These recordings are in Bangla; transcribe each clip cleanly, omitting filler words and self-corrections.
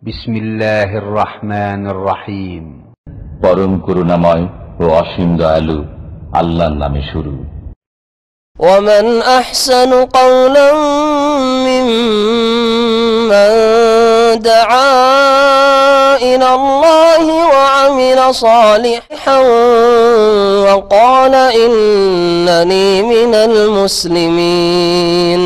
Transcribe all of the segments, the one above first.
বিসমিল্লাহির রহমানির রহিম। পরম করুণাময় ও অসীম দয়ালু আল্লাহর নামে শুরু। ومن أحسن قولا ممن دعا إلى الله وعمل صالحا وقال إنني من المسلمين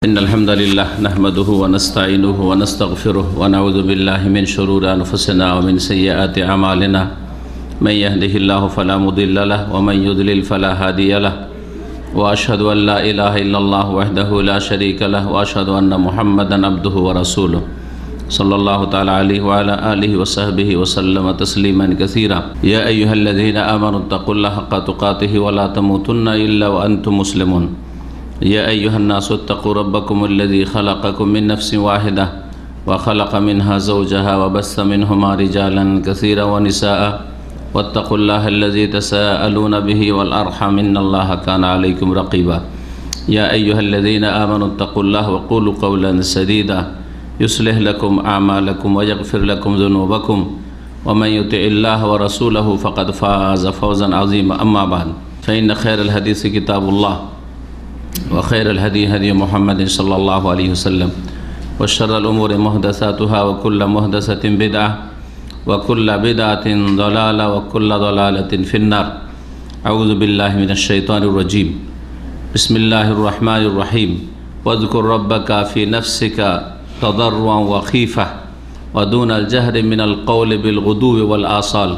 إن الحمد لله نحمده ونستعينه ونستغفره ونعوذ بالله من شرور أنفسنا ومن سيئات أعمالنا من يهده الله فلا مضل له ومن يضلل فلا هادي له وأشهد أن لا إله إلا الله وحده لا شريك له وأشهد أن محمدا عبده ورسوله صلى الله تعالى عليه وعلى آله وصحبه وسلم تسليما كثيرا يا أيها الذين آمنوا اتقوا الله حق تقاته ولا تموتن إلا وأنتم مسلمون يا أيها الناس اتقوا ربكم الذي خلقكم من نفس واحدة وخلق منها زوجها وبث منهما رجالا كثيرا ونساء واتقوا الله الذي تساءلون به والأرحم إن الله كان عليكم رقيبا يا أيها الذين آمنوا اتقوا الله وقولوا قولا سديدا يصلح لكم أعمالكم ويغفر لكم ذنوبكم ومن يطع الله ورسوله فقد فاز فوزا عظيما أما بعد فإن خير الحديث كتاب الله وخير الهدي هدي محمد صلى الله عليه وسلم وشر الأمور محدثاتها وكل محدثة بدعة وكل بدعة ضلالة وكل ضلالة في النار أعوذ بالله من الشيطان الرجيم بسم الله الرحمن الرحيم واذكر ربك في نفسك تضرعا وخيفة ودون الجهر من القول بالغدو والآصال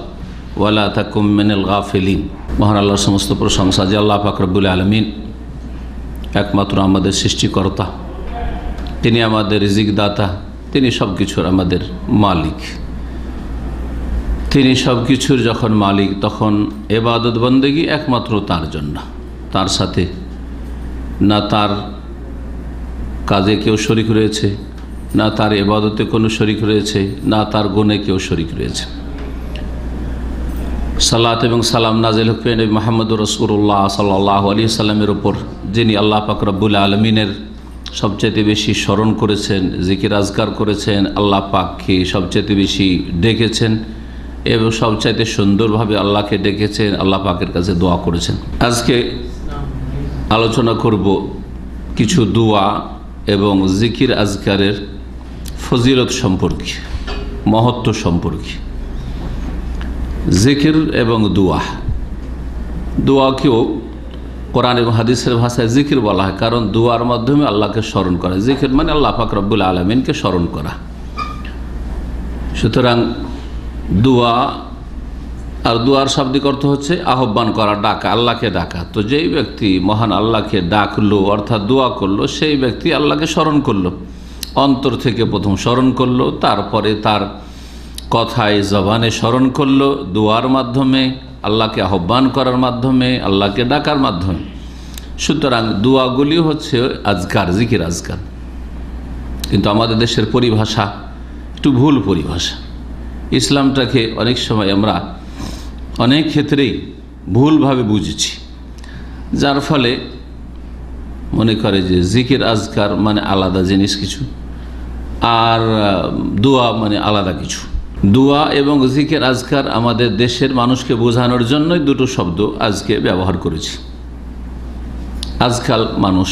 ولا تكن من الغافلين মহান আল্লাহর সমস্ত প্রশংসা যে আল্লাহ পাক রব্বুল আলামিন একমাত্র আমাদের সৃষ্টিকর্তা, তিনি আমাদের রিজিক দাতা, তিনি সব কিছুর আমাদের মালিক। তিনি সব কিছুর যখন মালিক তখন ইবাদত বন্দেগী একমাত্র তার জন্য, তার সাথে না তার কাজে কেউ শরিক রয়েছে, না তার ইবাদতে কোনো শরিক রয়েছে, না তার গুণে কেউ শরিক রয়েছে। সালাত এবং সালাম নাজিল হোক নবী মুহাম্মদ রাসূলুল্লাহ সাল্লাল্লাহু আলাইহি ওয়াসাল্লামের উপর, যিনি আল্লাহ পাক রব্বুল আলামিনের সবচেয়ে বেশি স্মরণ করেছেন, জিকির আজকার করেছেন, আল্লাহ পাককে সবচেয়ে বেশি ডেকেছেন এবং সবচাইতে সুন্দরভাবে আল্লাহকে ডেকেছেন, আল্লাহ পাকের কাছে দোয়া করেছেন। আজকে আলোচনা করব কিছু দোয়া এবং জিকির আজকারের ফজিলত সম্পর্কে, মহত্ব সম্পর্কে। জিকির এবং দোয়াকেও কোরআন এবং হাদিসের ভাষায় জিকির বলা হয়, কারণ দোয়ার মাধ্যমে আল্লাহকে স্মরণ করা। জিকির মানে আল্লাহ পাক রব্বুল আলামিনকে স্মরণ করা। সুতরাং দোয়া আর দোয়ার শাব্দিক অর্থ হচ্ছে আহ্বান করা, ডাকা, আল্লাহকে ডাকা। তো যেই ব্যক্তি মহান আল্লাহকে ডাকলো অর্থাৎ দোয়া করলো, সেই ব্যক্তি আল্লাহকে স্মরণ করলো, অন্তর থেকে প্রথম স্মরণ করলো, তারপরে তার কথায় জবানে স্মরণ করলো, দোয়ার মাধ্যমে, আল্লাহকে আহ্বান করার মাধ্যমে, আল্লাহকে ডাকার মাধ্যমে। সুতরাং দোয়াগুলি হচ্ছে আজকার, জিকির আজকার। কিন্তু আমাদের দেশের পরিভাষা একটু ভুল পরিভাষা। ইসলামটাকে অনেক সময় আমরা অনেক ক্ষেত্রেই ভুলভাবে বুঝেছি, যার ফলে মনে করে যে জিকির আজকার মানে আলাদা জিনিস কিছু, আর দোয়া মানে আলাদা কিছু। দোয়া এবং জিকির আজকার আমাদের দেশের মানুষকে বোঝানোর জন্যই দুটো শব্দ আজকে ব্যবহার করেছি। আজকাল মানুষ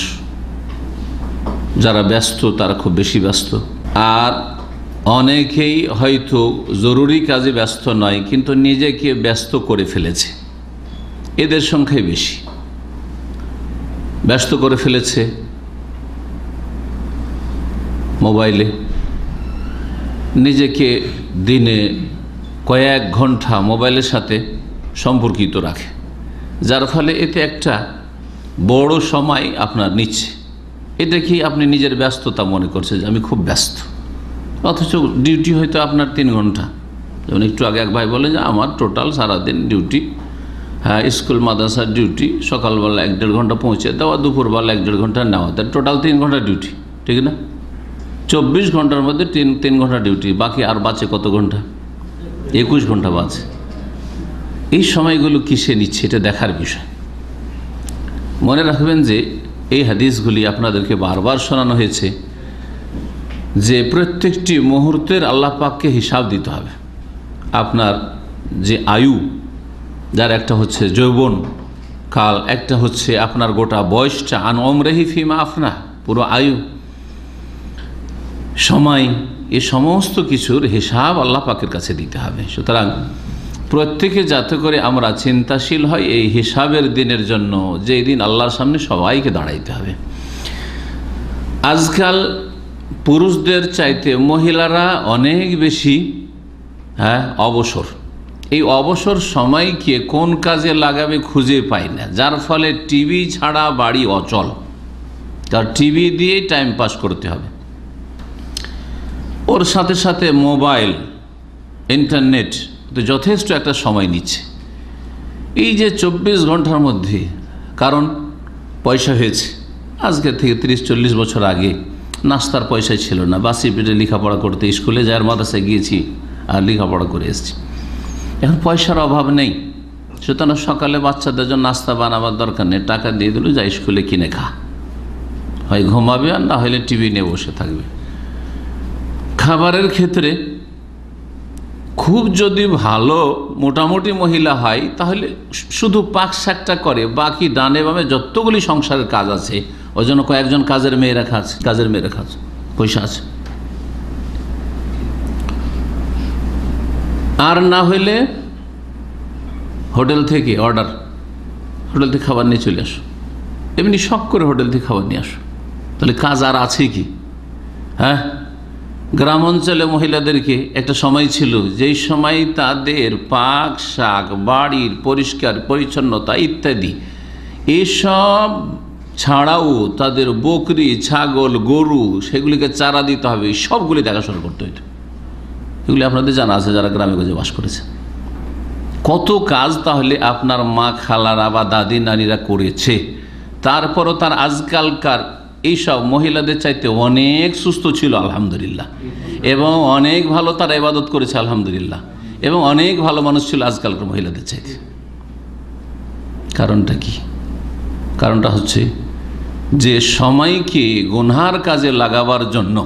যারা ব্যস্ত তারা খুব বেশি ব্যস্ত, আর অনেকেই হয়তো জরুরি কাজে ব্যস্ত নয় কিন্তু নিজেকে ব্যস্ত করে ফেলেছে। এদের সংখ্যাই বেশি। ব্যস্ত করে ফেলেছে মোবাইলে, নিজেকে দিনে কয়েক ঘন্টা মোবাইলের সাথে সম্পর্কিত রাখে, যার ফলে এতে একটা বড় সময় আপনার নিচ্ছে। এটা কি আপনি নিজের ব্যস্ততা মনে করছে যে আমি খুব ব্যস্ত, অথচ ডিউটি হয়তো আপনার 3 ঘন্টা। যেমন একটু আগে এক ভাই বলে যে আমার টোটাল সারাদিন ডিউটি, হ্যাঁ স্কুল মাদ্রাসার ডিউটি, সকালবেলা 1-1.5 ঘন্টা পৌঁছে দেওয়া, দুপুরবেলা 1-1.5 ঘন্টা নেওয়া, তার টোটাল 3 ঘন্টা ডিউটি, ঠিক না? 24 ঘন্টার মধ্যে 3 ঘন্টা ডিউটি, বাকি আর বাঁচে কত ঘন্টা? 21 ঘন্টা বাঁচে। এই সময়গুলো কিসে নিচ্ছে, এটা দেখার বিষয়। মনে রাখবেন যে এই হাদিসগুলি আপনাদেরকে বারবার শোনানো হয়েছে যে প্রত্যেকটি মুহূর্তের আল্লাহ পাককে হিসাব দিতে হবে। আপনার যে আয়ু, যার একটা হচ্ছে যৌবন কাল, একটা হচ্ছে আপনার গোটা বয়সটা, আন ওমরেহি ফিমা আফনা, পুরো আয়ু, সময়, এই সমস্ত কিছুর হিসাব আল্লাহ পাকের কাছে দিতে হবে। সুতরাং প্রত্যেকে যাতে করে আমরা চিন্তাশীল হয় এই হিসাবের দিনের জন্য, যে দিন আল্লাহর সামনে সবাইকে দাঁড়াইতে হবে। আজকাল পুরুষদের চাইতে মহিলারা অনেক বেশি অবসর। এই অবসর সময়কে কোন কাজে লাগাবে খুঁজে পায় না, যার ফলে টিভি ছাড়া বাড়ি অচল। তার টিভি দিয়েই টাইম পাস করতে হবে, ওর সাথে সাথে মোবাইল, ইন্টারনেট তো যথেষ্ট একটা সময় নিচ্ছে। এই যে 24 ঘন্টার মধ্যে, কারণ পয়সা হয়েছে, আজকে থেকে 30-40 বছর আগে নাস্তার পয়সাই ছিল না, বাসি পেটে লেখাপড়া করতে স্কুলে যাওয়ার, মাদ্রাসায় গিয়েছি আর লেখাপড়া করে এসেছি। এখন পয়সার অভাব নেই, সুতরাং সকালে বাচ্চাদের জন্য নাস্তা বানাবার দরকার নেই, টাকা দিয়ে দিল, যা স্কুলে কিনে খা, হয় ঘুমাবে আর না হলে টিভি নিয়ে বসে থাকবে। খাবারের ক্ষেত্রে খুব যদি ভালো মোটামুটি মহিলা হয় তাহলে শুধু পাক শাকটা করে, বাকি ডানে বামে যতগুলি সংসারের কাজ আছে ওই জন্য কয়েকজন কাজের মেয়ে রাখা আছে, পয়সা আছে। আর না হইলে হোটেল থেকে অর্ডার, হোটেল থেকে খাবার নিয়ে চলে আসো, এমনি শখ করে হোটেল থেকে খাবার নিয়ে আসো, তাহলে কাজ আর আছে কি? হ্যাঁ, গ্রাম অঞ্চলে মহিলাদেরকে একটা সময় ছিল যেই সময় তাদের পাক শাক, বাড়ির পরিষ্কার পরিচ্ছন্নতা ইত্যাদি এসব ছাড়াও তাদের বকরি, ছাগল, গরু, সেগুলিকে চারা দিতে হবে, সবগুলি দেখাশোনা করতে হইত। এগুলি আপনাদের জানা আছে যারা গ্রামে গঞ্জে বাস করেছে। কত কাজ তাহলে আপনার মা খালারা বা দাদি নানিরা করেছে। তারপরও তার আজকালকার এইসব মহিলাদের চাইতে অনেক সুস্থ ছিল আলহামদুলিল্লাহ, এবং অনেক ভালো তারা ইবাদত করেছে আলহামদুলিল্লাহ, এবং অনেক ভালো মানুষ ছিল আজকালকার মহিলাদের চাইতে। কারণটা কি? কারণটা হচ্ছে যে সময়কে গুনহার কাজে লাগাবার জন্য,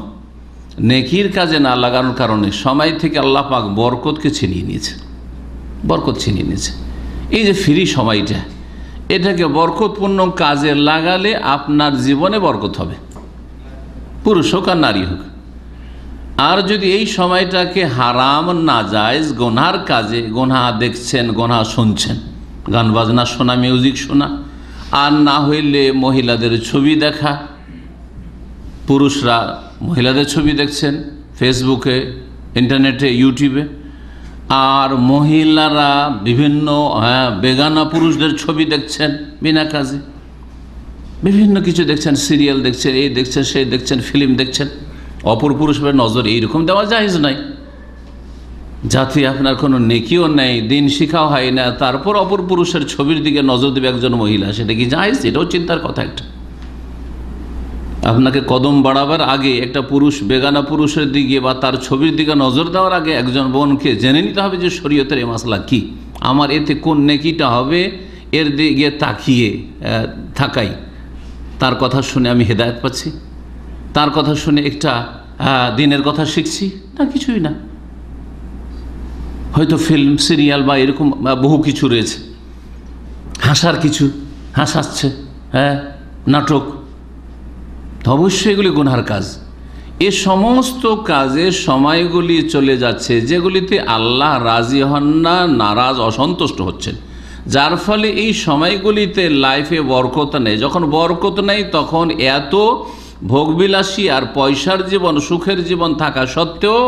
নেকির কাজে না লাগানোর কারণে সময় থেকে আল্লাহ পাক বরকতকে ছিনিয়ে নিয়েছে, বরকত ছিনিয়ে নিয়েছে। এই যে ফ্রি সময়টা, এটাকে বরকতপূর্ণ কাজে লাগালে আপনার জীবনে বরকত হবে, পুরুষ হোক আর নারী হোক। আর যদি এই সময়টাকে হারাম, নাজায়েজ, গুনহার কাজে, গুনহা দেখছেন, গুনহা শুনছেন, গান বাজনা শোনা, মিউজিক শোনা, আর না হইলে মহিলাদের ছবি দেখা, পুরুষরা মহিলাদের ছবি দেখছেন ফেসবুকে, ইন্টারনেটে, ইউটিউবে, আর মহিলারা বিভিন্ন বেগানা পুরুষদের ছবি দেখছেন বিনা কাজে, বিভিন্ন কিছু দেখছেন, সিরিয়াল দেখছেন, এই দেখছেন, সেই দেখছেন, ফিল্ম দেখছেন। অপর পুরুষের নজর এইরকম দেওয়া জায়েজ নাই, যাতে আপনার কোনো নেকিও নেই, দিন শিখাও হয় না, তারপর অপর পুরুষের ছবির দিকে নজর দেবে একজন মহিলা, সেটা কি জায়েজ? এটাও চিন্তার কথা একটা। আপনাকে কদম বাড়াবার আগে একটা পুরুষ বেগানা পুরুষের দিকে বা তার ছবির দিকে নজর দেওয়ার আগে একজন বোনকে জেনে নিতে হবে যে শরীয়তের এই মাসলা কি, আমার এতে কোন নেকিটা হবে, এর দিকে তাকিয়ে থাকাই, তার কথা শুনে আমি হেদায়েত পাচ্ছি, তার কথা শুনে একটা দিনের কথা শিখছি না, কিছুই না। হয়তো ফিল্ম, সিরিয়াল বা এরকম বহু কিছু রয়েছে, হাসার কিছু হাসাচ্ছে, নাটক, তো অবশ্যই এগুলি গুনহার কাজ। এ সমস্ত কাজে সময়গুলি চলে যাচ্ছে যেগুলিতে আল্লাহ রাজি হন না, নারাজ, অসন্তুষ্ট হচ্ছেন, যার ফলে এই সময়গুলিতে লাইফে বরকত নেই। যখন বরকত নেই তখন এত ভোগবিলাসী আর পয়সার জীবন, সুখের জীবন থাকা সত্ত্বেও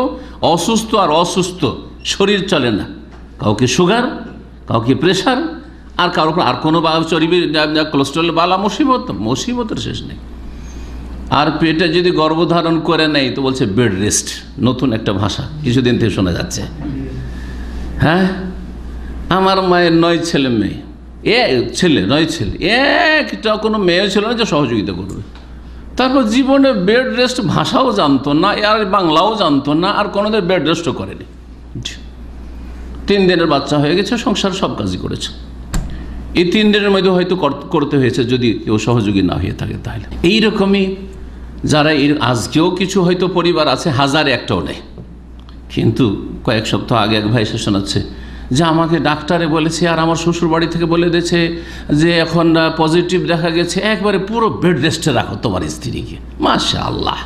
অসুস্থ আর অসুস্থ, শরীর চলে না, কাউকে সুগার, কাউকে প্রেশার, আর কারোর উপর আর কোনো চর্বি, কোলেস্ট্রল, বালা মুসিবতের শেষ নেই। আর পেটে যদি গর্ভধারণ করে নেই তো বলছে বেড রেস্ট, নতুন একটা ভাষা কিছুদিন থেকে শোনা যাচ্ছে। হ্যাঁ, আমার মায়ের 9 ছেলে মেয়ে, 9 ছেলে, একটা কোনো মেয়ে ছিল না যে সহযোগিতা করবে, তারপর জীবনে বেড রেস্ট ভাষাও জানতো না, আর বাংলাও জানতো না, আর কোনোদিন বেড রেস্টও করেনি। 3 দিনের বাচ্চা হয়ে গেছে, সংসার সব কাজই করেছে। এই 3 দিনের মধ্যে হয়তো করতে হয়েছে যদি কেউ সহযোগী না হয়ে থাকে। তাহলে এইরকমই যারা আজকেও কিছু হয়তো পরিবার আছে, 1001টাও নেই, কিন্তু কয়েক সপ্তাহ আগে এক ভাই এসে শোনাচ্ছে যে আমাকে ডাক্তারে বলেছে আর আমার শ্বশুর বাড়ি থেকে বলে দিয়েছে যে এখন পজিটিভ দেখা গেছে, একবারে পুরো বেড রেস্টে রাখো তোমার স্ত্রীকে। মাশাআল্লাহ,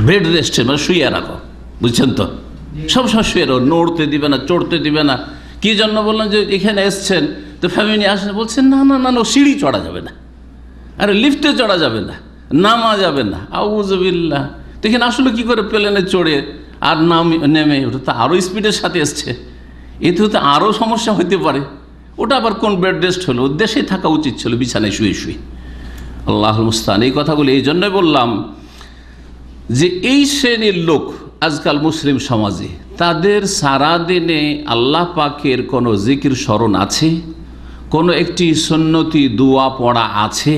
বেড রেস্টে মানে শুয়ে রাখো, বুঝছেন তো, সবসময় শুয়ে রাখো, নড়তে দিবে না, চড়তে দিবে না। কি জন্য বললাম যে এখানে এসছেন তো ফ্যামিলি আসেন, বলছেন না না না না, সিঁড়ি চড়া যাবে না, আরে লিফটে চড়া যাবে না, নামা যাবে না। আউযুবিল্লাহ। তো এখানে আসলে কী করে প্লেনে চড়ে আর নেমে, ওটা তো আরও স্পিডের সাথে এসছে, এতে তো আরও সমস্যা হতে পারে। ওটা আবার কোন বেড রেস্ট হলো, দেশে থাকা উচিত ছিল বিছানায় শুয়ে শুয়ে। আল্লাহুল মুস্তাআন। এই কথাগুলো এই জন্যই বললাম যে এই শ্রেণীর লোক আজকাল মুসলিম সমাজে, তাদের সারাদিনে আল্লাহ পাকের কোনো জিকির স্মরণ আছে, কোনো একটি সুন্নতি দোয়া পড়া আছে,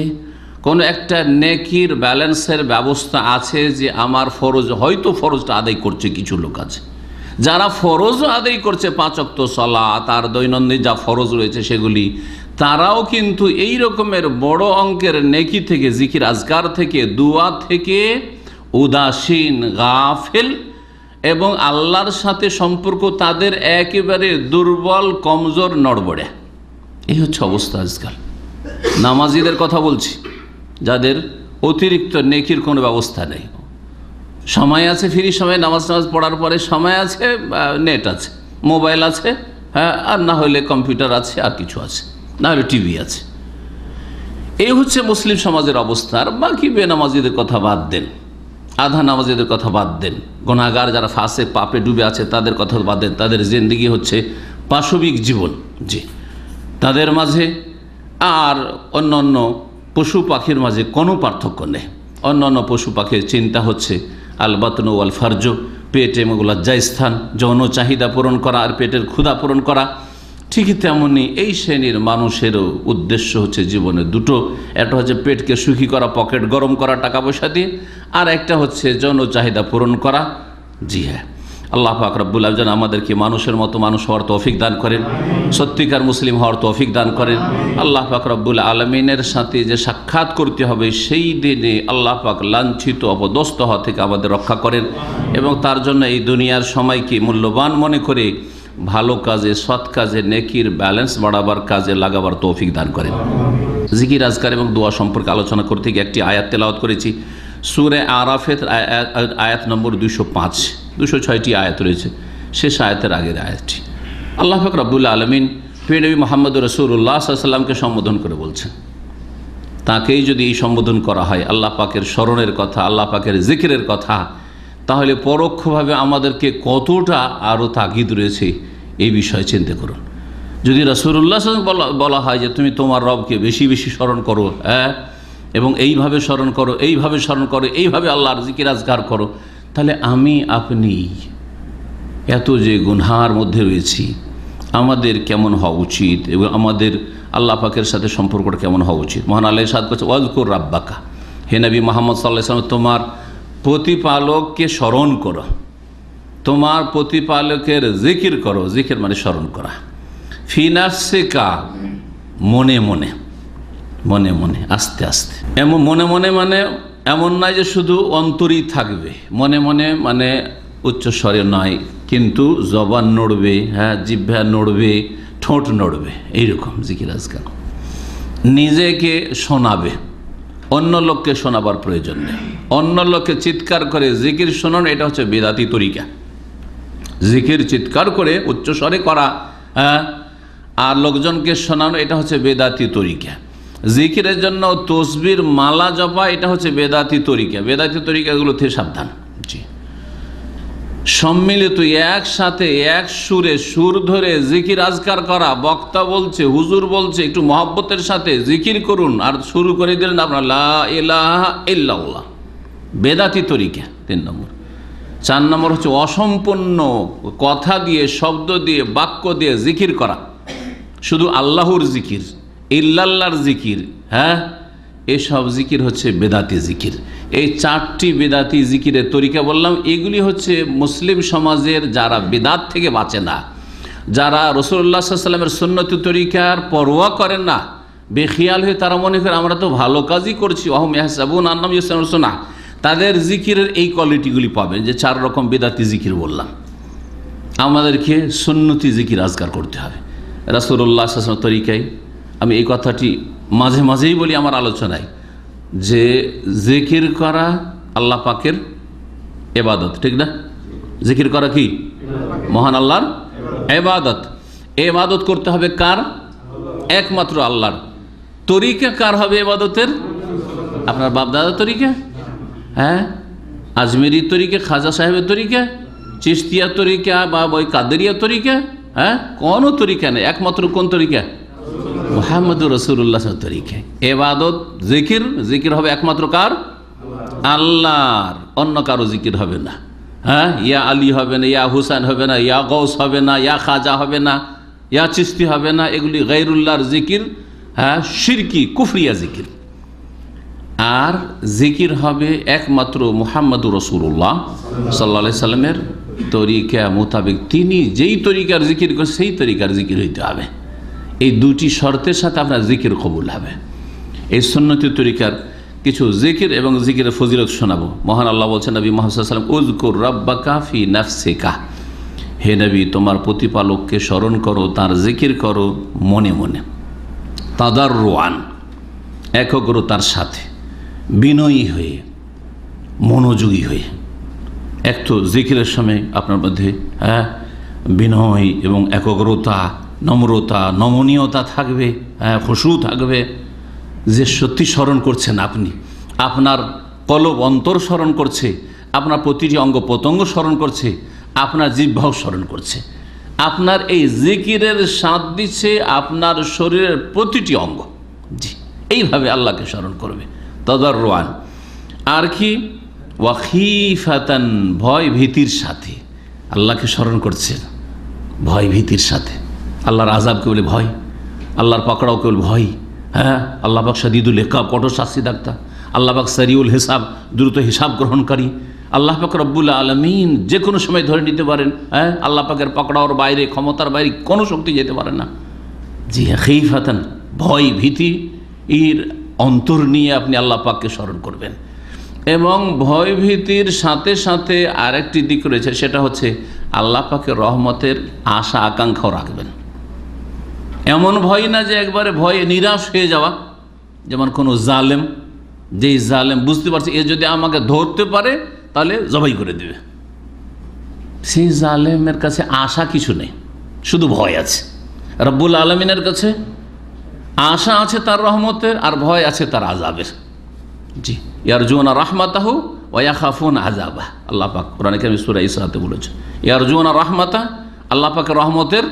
কোনো একটা নেকির ব্যালেন্সের ব্যবস্থা আছে যে আমার ফরজ, হয়তো ফরজটা আদায় করছে কিছু লোক আছে, যারা ফরজও আদায় করছে 5 ওয়াক্ত সালাত আর দৈনন্দিন যা ফরজ রয়েছে সেগুলি, তারাও কিন্তু এই রকমের বড় অঙ্কের নেকি থেকে, জিকির আজকার থেকে, দোয়া থেকে উদাসীন, গাফেল, এবং আল্লাহর সাথে সম্পর্ক তাদের একেবারে দুর্বল, কমজোর, নড়বড়ে। এই হচ্ছে অবস্থা আজকাল। নামাজিদের কথা বলছি, যাদের অতিরিক্ত নেকির কোনো ব্যবস্থা নেই, সময় আছে, ফ্রি সময় নামাজ পড়ার পরে সময় আছে, নেট আছে, মোবাইল আছে, হ্যাঁ, আর না হলে কম্পিউটার আছে, আর কিছু আছে, না হলে টিভি আছে। এই হচ্ছে মুসলিম সমাজের অবস্থা। আর বাকি বেনামাজিদের কথা বাদ দেন, আধা নামাজিদের কথা বাদ দেন, গুনাহগার যারা ফাসেক পাপে ডুবে আছে তাদের কথা বাদ দেন। তাদের জিন্দেগি হচ্ছে পাশবিক জীবন, জি, তাদের মাঝে আর অন্য অন্য পশু পাখির মাঝে কোনো পার্থক্য নেই। অন্য অন্য পশু পাখির চিন্তা হচ্ছে আল বাতন ওয়াল ফারজ, পেট এবং লজ্জাস্থান, যৌন চাহিদা পূরণ করা আর পেটের ক্ষুধা পূরণ করা। ঠিকই তেমনই এই শ্রেণীর মানুষেরও উদ্দেশ্য হচ্ছে জীবনে দুটো, একটা হচ্ছে পেটকে সুখী করা, পকেট গরম করা টাকা পয়সা দিয়ে, আর একটা হচ্ছে যৌন চাহিদা পূরণ করা। জি হ্যাঁ, আল্লাহ পাক রব্বুল আলামিন আমাদেরকে মানুষের মতো মানুষ হওয়ার তৌফিক দান করেন, সত্যিকার মুসলিম হওয়ার তৌফিক দান করেন। আল্লাহ পাক রব্বুল আলামিনের সাথে যে সাক্ষাৎ করতে হবে সেই দিনে আল্লাহ পাক লাঞ্ছিত, অপদস্থ হওয়া থেকে আমাদের রক্ষা করেন, এবং তার জন্য এই দুনিয়ার সময়কে মূল্যবান মনে করে ভালো কাজে, সৎ কাজে, নেকির ব্যালেন্স বাড়াবার কাজে লাগাবার তৌফিক দান করেন। জিকির আজকার এবং দোয়া সম্পর্কে আলোচনা করতে গিয়ে একটি আয়াত তেলাওয়াত করেছি, সূরা আরাফের আয়াত নম্বর 205, 206টি আয়াত রয়েছে, শেষ আয়াতের আগের আয়াতটি। আল্লাহ পাক রব্বুল আলামিন প্রিয় নবী মুহাম্মদ রাসূলুল্লাহ সাল্লাল্লাহু আলাইহি ওয়াসাল্লামকে সম্বোধন করে বলছেন, তাকেই যদি এই সম্বোধন করা হয় আল্লাহ পাকের স্মরণের কথা, আল্লাহ পাকের জিকিরের কথা, তাহলে পরোক্ষভাবে আমাদেরকে কতটা আরও তাগিদ রয়েছে এই বিষয়ে চিন্তা করুন। যদি রাসূলুল্লাহ সাল্লাল্লাহু আলাইহি ওয়াসাল্লাম বলা হয় যে তুমি তোমার রবকে বেশি বেশি স্মরণ করো, হ্যাঁ, এবং এইভাবে স্মরণ করো, এইভাবে স্মরণ করো, এইভাবে আল্লাহর জিকির আজকার করো, তাহলে আমি আপনি এত যে গুনহার মধ্যে রয়েছি, আমাদের কেমন হওয়া উচিত এবং আমাদের আল্লাহ পাকের সাথে সম্পর্কটা কেমন হওয়া উচিত। মহান আল্লাহ সাদ করছে ওয়াজকুর রাব্বাকা, হে নবী মুহাম্মদ সাল্লাল্লাহু আলাইহি ওয়াসাল্লাম, তোমার প্রতিপালককে স্মরণ করো, তোমার প্রতিপালকের জিকির করো। জিকির মানে স্মরণ করা। ফি নাফসিকা, মনে মনে, মনে মনে, আস্তে আস্তে। এমন মনে মনে মানে এমন নয় যে শুধু অন্তরই থাকবে, মনে মনে মানে উচ্চস্বরে নয়, কিন্তু জবান নড়বে, হ্যাঁ, জিহ্বা নড়বে, ঠোঁট নড়বে, এইরকম জিকির আজকার। নিজেকে শোনাবে, অন্য লোককে শোনাবার প্রয়োজন নেই। অন্য লোককে চিৎকার করে জিকির শোনানো, এটা হচ্ছে বেদাতি তরিকা। জিকির চিৎকার করে উচ্চস্বরে করা, হ্যাঁ, আর লোকজনকে শোনানো, এটা হচ্ছে বেদাতি তরিকা। জিকিরের জন্য তসবির মালা জপা, এটা হচ্ছে বেদাতি তরিকা। বেদাতি তরিকাগুলো থেকে সাবধান। জি, সম্মিলিত একসাথে এক সুরে, সুর ধরে জিকির আজকার করা, বক্তা বলছে, হুজুর বলছে, একটু মহব্বতের সাথে জিকির করুন, আর শুরু করে দিলেন আপনার লা ইলাহা ইল্লাল্লাহ, বেদাতি তরিকা 3 নম্বর। 4 নম্বর হচ্ছে অসম্পূর্ণ কথা দিয়ে, শব্দ দিয়ে, বাক্য দিয়ে জিকির করা, শুধু আল্লাহর জিকির, ইল্লাল্লাহর জিকির, হ্যাঁ, এসব জিকির হচ্ছে বেদাতি জিকির। এই 4টি বেদাতি জিকিরের তরিকা বললাম, এগুলি হচ্ছে মুসলিম সমাজের যারা বেদাত থেকে বাঁচে না, যারা রাসূলুল্লাহ সাল্লাল্লাহু আলাইহি ওয়াসাল্লামের সুন্নতি তরিকার পরোয়া করেন না, বেখিয়াল হয়ে তারা মনে করে আমরা তো ভালো কাজই করছি, অহম ইয়াহসাবুন আন্নাহুম ইউহসিনুনা, তাদের জিকিরের এই কোয়ালিটিগুলি পাবেন যে 4 রকম বেদাতি জিকির বললাম। আমাদেরকে সুন্নতি জিকির আজকার করতে হবে রাসূলুল্লাহ সাল্লাল্লাহু আলাইহি ওয়াসাল্লামের তরিকায়। আমি এই কথাটি মাঝে মাঝেই বলি আমার আলোচনায়, যে জিকির করা আল্লাহ পাকের ইবাদত, ঠিক না? জিকির করা কি? মহান আল্লাহর ইবাদত। ইবাদত করতে হবে কার? একমাত্র আল্লাহর। তরিকা কার হবে ইবাদতের? আপনার বাপদাদার তরিকা? হ্যাঁ, আজমেরি তরিকা, খাজা সাহেবের তরিকা, চিশতিয়া তরিকা বা ওই কাদেরিয়া তরিকা? হ্যাঁ, কোনো তরিকা নেই, একমাত্র কোন তরিকা? মুহাম্মদুর রাসূলুল্লাহর তরিকা। ইবাদত জিকির, জিকির হবে একমাত্র কার? আল্লাহর, অন্য কারো জিকির হবে না। হ্যাঁ, ইয়া আলী হবে না, ইয়া হুসাইন হবে না, ইয়া গৌস হবে না, ইয়া খাজা হবে না, ইয়া চিশতি হবে না, এগুলি গায়রুল্লাহর জিকির। হ্যাঁ, শিরকি কুফরিয়া জিকির। আর জিকির হবে একমাত্র মুহাম্মদুর রাসূলুল্লাহ সাল্লাল্লাহু আলাইহি সাল্লামের তরিকা মোতাবেক, তিনি যেই তরিকার জিকির করেন সেই তরিকার জিকির হইতে হবে। এই 2টি শর্তের সাথে আপনার জিকির কবুল হবে। এই সুন্নতি তরিকার কিছু জিকির এবং জিকিরের ফজিলত শোনাবো। মহান আল্লাহ বলছেন নবী মুহাম্মদ সাল্লাল্লাহু আলাইহি ওয়াসাল্লাম, উযকুর রাব্বাকা ফি নাফসিকা, হে নবী তোমার প্রতিপালককে স্মরণ করো, তার জিকির করো মনে মনে, তাদাররুআন একগ্রতার সাথে, বিনয়ী হয়ে, মনোযোগী হয়ে। এক তো জিকিরের সময় আপনার মধ্যে বিনয় এবং একগ্রতা, নম্রতা, নমনীয়তা থাকবে, খুশু থাকবে, যে সত্যি স্মরণ করছেন আপনি, আপনার কলব অন্তর স্মরণ করছে, আপনার প্রতিটি অঙ্গ প্রত্যঙ্গ স্মরণ করছে, আপনার জিহ্বাও স্মরণ করছে। আপনার এই জিকিরের স্বাদ দিচ্ছে আপনার শরীরের প্রতিটি অঙ্গ। জি, এইভাবে আল্লাহকে স্মরণ করবে তাদাররুআন। আর কি? ওয়াখিফাতান, ভয় ভীতির সাথে আল্লাহকে স্মরণ করছেন, ভয় ভীতির সাথে। আল্লাহর আযাবকে বলে ভয়, আল্লাহর পাকড়াওকে বলে ভয়। হ্যাঁ, আল্লাহ পাক শাদীদুল ইকাব, কঠোর শাস্তি দাতা। আল্লাহ পাক সারিউল হিসাব, দ্রুত হিসাব গ্রহণকারী। আল্লাহ পাক রব্বুল আলামিন যে কোনো সময় ধরে নিতে পারেন। হ্যাঁ, আল্লাহ পাকের পাকড়াওর বাইরে, ক্ষমতার বাইরে কোনো শক্তি যেতে পারে না। জি হ্যাঁ, খিফাতান, ভয় ভীতি এর অন্তর নিয়ে আপনি আল্লাহ পাককে স্মরণ করবেন। এবং ভয় ভীতির সাথে সাথে আরেকটি দিক রয়েছে, সেটা হচ্ছে আল্লাহ পাকের রহমতের আশা আকাঙ্ক্ষাও রাখবেন। এমন ভয় না যে একবারে ভয়ে নিরাশ হয়ে যাওয়া, যেমন কোনো জালেম, যেই জালেম বুঝতে পারছে এ যদি আমাকে ধরতে পারে তাহলে জবাই করে দেবে, সেই জালেমের কাছে আশা কিছু নেই, শুধু ভয় আছে। রব্বুল আলামিনের কাছে আশা আছে তার রহমতের, আর ভয় আছে তার আযাবের। জি, ইয়ারজুনা রাহমাতাহু ওয়া ইয়াখাফুনা আযাবাহ। আল্লাহ পাক কোরআনে কারীমে সূরা ইসরাতে বলেছে, ইয়ারজুনা রাহমাতা, আল্লাহ পাকের রহমতের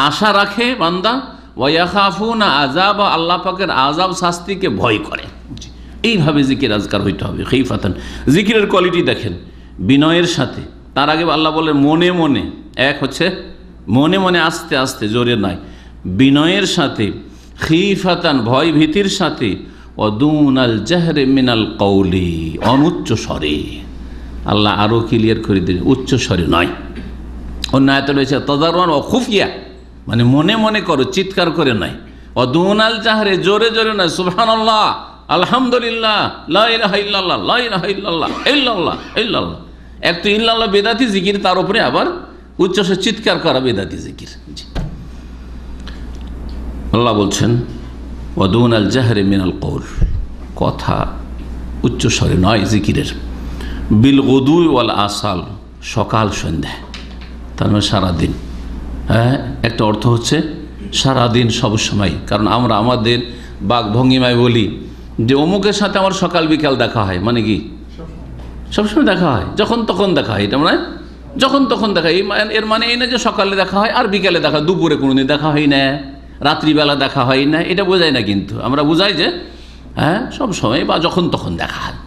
আশা রাখে বান্দা, ওয়া ইয়াখাফুনা আযাবাহ, আল্লাহ পাকের আযাব শাস্তিকে ভয় করে। এইভাবে জিকির আজকার হইতে হবে। খিফাতান, জিকিরের কোয়ালিটি দেখেন, বিনয়ের সাথে। তার আগে আল্লাহ বলেন মনে মনে, এক হচ্ছে মনে মনে, আস্তে আস্তে, জোরে নয়, বিনয়ের সাথে, খিফাতান ভয় ভীতির সাথে, অদুনাল জাহরে মিনাল কওলি, অনুচ্চ স্বরে। আল্লাহ আরও ক্লিয়ার করে দিলেন, উচ্চ স্বরে নয়। অন্য আয়াতে রয়েছে তাদাররুআন ওয়া খুফিয়া, মানে মনে মনে করো, চিৎকার করে নয়। অদুনাল জাহরে, জোরে জোরে নয়, সুবহানাল্লাহ, আলহামদুলিল্লাহ, লা ইলাহা ইল্লাল্লাহ, লা ইলাহা ইল্লাল্লাহ, ইল্লাল্লাহ ইল্লাল্লাহ। এক তো ইল্লাল্লাহ বেদাতি জিকির, তার উপরে আবার উচ্চস্বরে চিৎকার করা বেদাতি জিকির। আল্লাহ বলছেন ওয়াদুনাল জাহরে মিনাল কওল, কথা উচ্চস্বরে নয় জিকিরের। বিল গুদু ওয়াল আসাল, সকাল সন্ধ্যায়, তার মানে সারাদিন। হ্যাঁ, একটা অর্থ হচ্ছে সারাদিন, সবসময়। কারণ আমরা আমাদের বাক ভঙ্গিমায় বলি যে অমুকের সাথে আমার সকাল বিকাল দেখা হয়, মানে কি সবসময় দেখা হয়, যখন তখন দেখা হয়। এটা মানে যখন তখন দেখা হয়, এর মানে এই না যে সকালে দেখা হয় আর বিকালে দেখা, দুপুরে কোনোদিন দেখা হয় না, রাত্রিবেলা দেখা হয় না, এটা বোঝায় না। কিন্তু আমরা বোঝাই যে হ্যাঁ সব সময় বা যখন তখন দেখা হয়।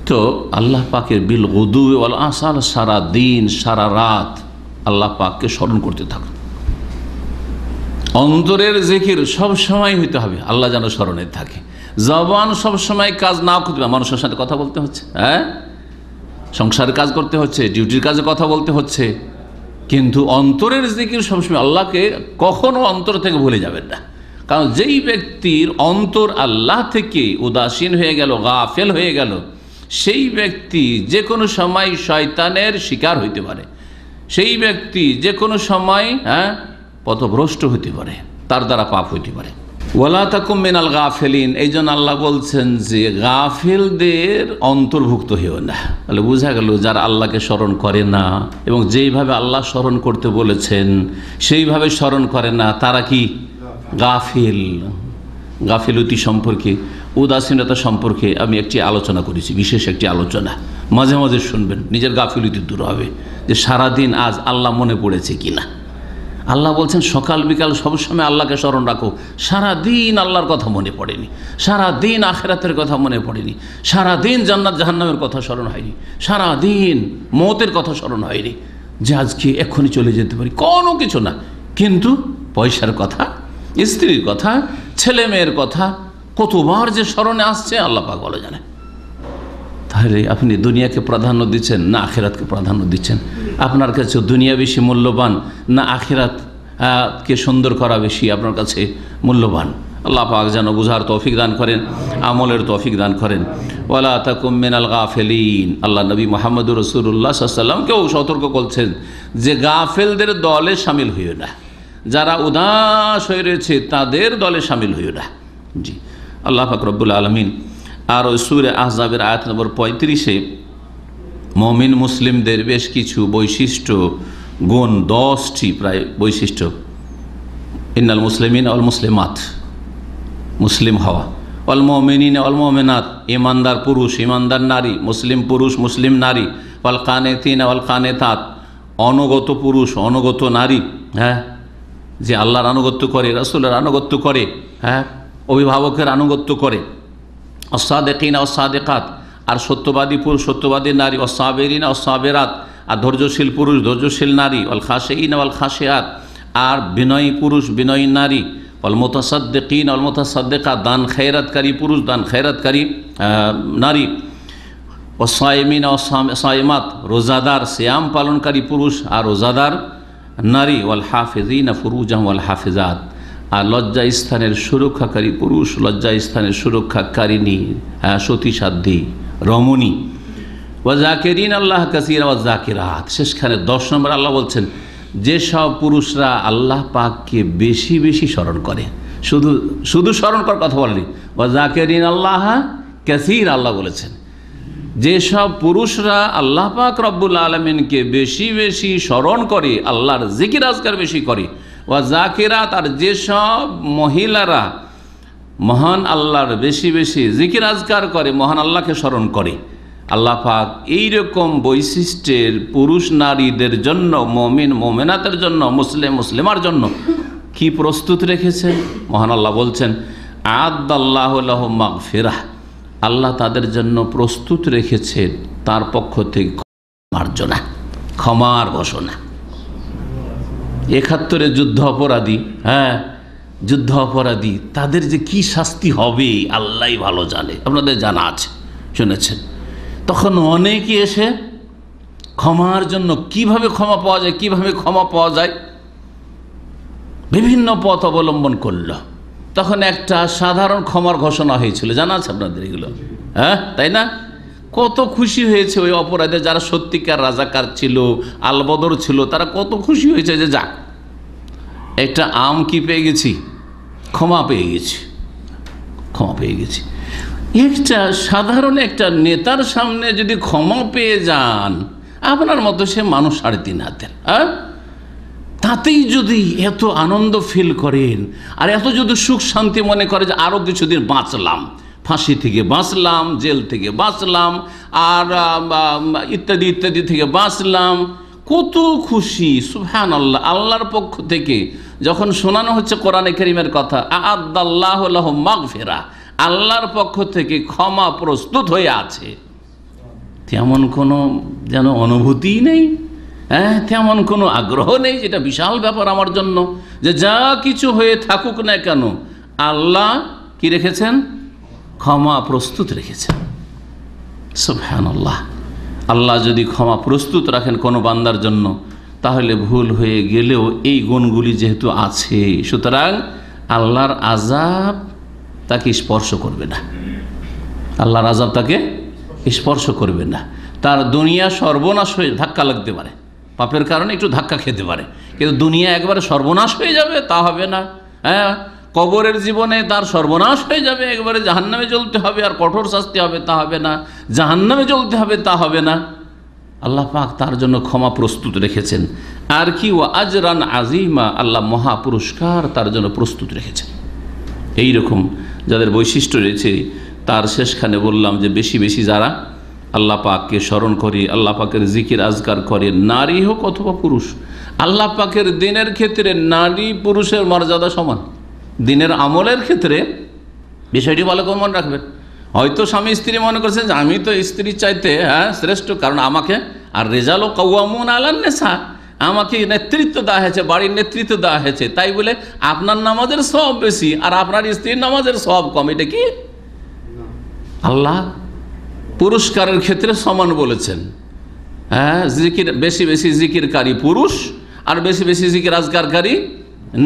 তো আল্লাহ পাকের বিল গুদু ওয়াল আসাল, সারা দিন সারা রাত আল্লাহ পাককে স্মরণ করতে থাকুন। অন্তরের জিকির সব সময় হইতে হবে, আল্লাহ যেন স্মরণে থাকে। জবান সবসময় কাজ না করতে, মানুষের সাথে কথা বলতে হচ্ছে, হ্যাঁ, সংসারের কাজ করতে হচ্ছে, ডিউটির কাজে কথা বলতে হচ্ছে, কিন্তু অন্তরের জিকির সবসময় আল্লাহকে কখনো অন্তর থেকে ভুলে যাবেন না। কারণ যেই ব্যক্তির অন্তর আল্লাহ থেকে উদাসীন হয়ে গেল, গাফেল হয়ে গেল, সেই ব্যক্তি যে কোনো সময় শয়তানের শিকার হইতে পারে, সেই ব্যক্তি যে কোনো সময় পথভ্রষ্ট হইতে পারে, তার দ্বারা পাপ হইতে পারে। ওয়ালা তাকুম মিনাল গাফিলিন, এই জন্য আল্লাহ বলছেন যে গাফিলদের অন্তর্ভুক্ত হইও না। তাহলে বোঝা গেল যারা আল্লাহকে স্মরণ করে না এবং যেইভাবে আল্লাহ স্মরণ করতে বলেছেন সেইভাবে স্মরণ করে না, তারা কি গাফিল। গাফিলতি সম্পর্কে, উদাসীনতা সম্পর্কে আমি একটি আলোচনা করেছি, বিশেষ একটি আলোচনা, মাঝে মাঝে শুনবেন, নিজের গাফিলতি দূর হবে যে সারাদিন আজ আল্লাহ মনে পড়েছে কিনা। আল্লাহ বলছেন সকাল বিকাল সবসময় আল্লাহকে স্মরণ রাখো। সারাদিন আল্লাহর কথা মনে পড়েনি, সারাদিন আখিরাতের কথা মনে পড়েনি, সারাদিন জান্নাত জাহান্নামের কথা স্মরণ হয়নি, সারাদিন মৌতের কথা স্মরণ হয়নি যে আজকে এক্ষুনি চলে যেতে পারি, কোনো কিছু না। কিন্তু পয়সার কথা, স্ত্রীর কথা, ছেলে মেয়ের কথা কতবার যে স্মরণে আসছে আল্লাহ পাক ভালো জানে। তাহলে আপনি দুনিয়াকে প্রাধান্য দিচ্ছেন না আখিরাতকে প্রাধান্য দিচ্ছেন? আপনার কাছে দুনিয়া বেশি মূল্যবান না আখিরাতকে সুন্দর করা বেশি আপনার কাছে মূল্যবান? আল্লাহ পাক যেন বুঝার তৌফিক দান করেন, আমলের তৌফিক দান করেন। ওয়ালা তাকুম মিনাল গাফিলিন, আল্লাহ নবী মুহাম্মদুর রাসূলুল্লাহ সাল্লাল্লাহু আলাইহি ওয়াসাল্লামকেও সতর্ক করছেন যে গাফেলদের দলে শামিল হইও না, যারা উদাস হয়ে রয়েছে তাদের দলে শামিল হইও না। জি, আল্লাহ পাক রব্বুল আলামিন আর সূরা আহজাবের আয়াত নম্বর 35-এ মুমিন মুসলিমদের বেশ কিছু বৈশিষ্ট্য, গুণ, 10টি প্রায় বৈশিষ্ট্য, ইন্নাল মুসলিমিন ওয়াল মুসলিমাত, মুসলিম হওয়া, ওয়াল মুমিনিন ওয়াল মুমিনাত, ইমানদার পুরুষ ইমানদার নারী, মুসলিম পুরুষ মুসলিম নারী, ওয়াল কানিতিন ওয়াল কানিতাত, অনুগত পুরুষ অনুগত নারী, হ্যাঁ, যে আল্লাহর আনুগত্য করে, রাসূলের আনুগত্য করে, হ্যাঁ, অভিভাবকের আনুগত্য করে, অসাদেকিনা অসাদেকাত, আর সত্যবাদী পুরুষ সত্যবাদী নারী, অসাবেরিনা অসাবেরাত, আর ধৈর্যশীল পুরুষ ধৈর্যশীল নারী, অল খাশেইনা অল খাশেয়াত, আর বিনয়ী পুরুষ বিনয়ী নারী, অল মুতাসাদ্দিকিন অল মুতাসাদ্দিকাত, দান খৈরাতকারী পুরুষ দান খৈরাতকারী নারী, অসাইমিনা অসাইমাত, রোজাদার সিয়াম পালনকারী পুরুষ আর রোজাদার নারী, ওয়াল হাফিজিনা ফুরুজাহুম ওয়াল হাফিজাত, আর লজ্জা স্থানের সুরক্ষাকারী পুরুষ লজ্জা স্থানের সুরক্ষাকারিণী, সতী সাধ্যী রমণী, ওয়া যাকিরিন আল্লাহ কাসীরা ওয়া যাকিরাত। শেষখানে 10 নম্বর আল্লাহ বলছেন যেসব পুরুষরা আল্লাহ পাককে বেশি বেশি স্মরণ করে, শুধু স্মরণ করার কথা বলেনি, ওয়া যাকিরিন আল্লাহ কাসীরা, আল্লাহ বলেছেন যেসব পুরুষরা আল্লাহ পাক রব্বুল আলামিনকে বেশি বেশি স্মরণ করে, আল্লাহর জিকির আজকার বেশি করে, ওয়া যাকিরাত, আর যেসব মহিলারা মহান আল্লাহর বেশি বেশি জিকির আজকার করে, মহান আল্লাহকে স্মরণ করে, আল্লাহ পাক এইরকম বৈশিষ্ট্যের পুরুষ নারীদের জন্য, মুমিন মুমিনাতের জন্য, মুসলিম মুসলিমার জন্য কি প্রস্তুত রেখেছে? মহান আল্লাহ বলছেন আ'আদাল্লাহু লাহুম মাগফিরাহ, আল্লাহ তাদের জন্য প্রস্তুত রেখেছে তার পক্ষ থেকে মার্জনা, ক্ষমার ঘোষণা। 71 যুদ্ধ অপরাধী, হ্যাঁ, যুদ্ধ অপরাধী, তাদের যে কি শাস্তি হবে আল্লাহই ভালো জানে, আপনাদের জানা আছে, শুনেছেন। তখন অনেকে এসে ক্ষমার জন্য, কিভাবে ক্ষমা পাওয়া যায়, কিভাবে ক্ষমা পাওয়া যায়, বিভিন্ন পথ অবলম্বন করল। তখন একটা সাধারণ ক্ষমার ঘোষণা হয়েছিল, জানা আছে আপনাদের এগুলো, হ্যাঁ, তাই না? কত খুশি হয়েছে ওই অপরাধে যারা সত্যিকার রাজাকার ছিল, আলবদর ছিল, তারা কত খুশি হয়েছে যে যাক একটা আম কি পেয়ে গেছি, ক্ষমা পেয়ে গেছি, ক্ষমা পেয়ে গেছি। একটা সাধারণ একটা নেতার সামনে যদি ক্ষমা পেয়ে যান, আপনার মতো সে মানুষ 3.5 হাতের, হ্যাঁ, তাতেই যদি এত আনন্দ ফিল করেন আর এত যদি সুখ শান্তি মনে করে যে আরও কিছুদিন বাঁচলাম, ফাঁসি থেকে বাঁচলাম, জেল থেকে বাঁচলাম, আর ইত্যাদি ইত্যাদি থেকে বাঁচলাম, কত খুশি, সুবহানাল্লাহ। আল্লাহর পক্ষ থেকে যখন শোনানো হচ্ছে কোরআনে কারীমের কথা, আ'আদাল্লাহু লাহুম মাগফিরাহ, আল্লাহর পক্ষ থেকে ক্ষমা প্রস্তুত হয়ে আছে, তেমন কোনো যেন অনুভূতিই নেই, হ্যাঁ, তেমন কোনো আগ্রহ নেই। যেটা বিশাল ব্যাপার আমার জন্য, যে যা কিছু হয়ে থাকুক না কেন আল্লাহ কি রেখেছেন? ক্ষমা প্রস্তুত রেখেছেন। সুবহানাল্লাহ। আল্লাহ যদি ক্ষমা প্রস্তুত রাখেন কোনো বান্দার জন্য, তাহলে ভুল হয়ে গেলেও এই গুণগুলি যেহেতু আছে, সুতরাং আল্লাহর আযাব তাকে স্পর্শ করবে না। আল্লাহর আযাব তাকে স্পর্শ করবে না। তার দুনিয়া সর্বনাশ হয়ে ধাক্কা লাগতে পারে, পাপের কারণে একটু ধাক্কা খেতে পারে, কিন্তু দুনিয়া একবারে সর্বনাশ হয়ে যাবে তা হবে না। হ্যাঁ, কবরের জীবনে তার সর্বনাশ হয়ে যাবে, একবারে জাহান্নামে জ্বলতে হবে আর কঠোর শাস্তি হবে তা হবে না, জাহান্নামে জ্বলতে হবে তা হবে না। আল্লাহ পাক তার জন্য ক্ষমা প্রস্তুত রেখেছেন। আর কি, ওয়া আজরান আজিমা, আল্লাহ মহা পুরস্কার তার জন্য প্রস্তুত রেখেছেন। এই রকম যাদের বৈশিষ্ট্য রয়েছে, তার শেষখানে বললাম যে বেশি বেশি যারা আল্লাহ পাককে স্মরণ করে, আল্লাহ পাকের জিকির আজকার করে, নারী হোক অথবা পুরুষ। আল্লাহ পাকের দিনের ক্ষেত্রে নারী পুরুষের মর্যাদা সমান। দিনের আমলের ক্ষেত্রে বিষয়টি ভালো করে মনে রাখবেন। হয়তো স্বামী স্ত্রী মনে করছেন যে আমি তো স্ত্রীর চাইতে শ্রেষ্ঠ, কারণ আমাকে আর রেজালও কাওয়ামুন আলান নিসা, আমাকে নেতৃত্ব দেওয়া হয়েছে, বাড়ির নেতৃত্ব দেওয়া হয়েছে, তাই বলে আপনার নামাজের সওয়াব বেশি আর আপনার স্ত্রীর নামাজের সওয়াব কম, এটা কি? আল্লাহ পুরস্কারের ক্ষেত্রে সমান বলেছেন। হ্যাঁ, জিকির বেশি বেশি জিকিরকারী পুরুষ আর বেশি বেশি জিকির আজকারকারী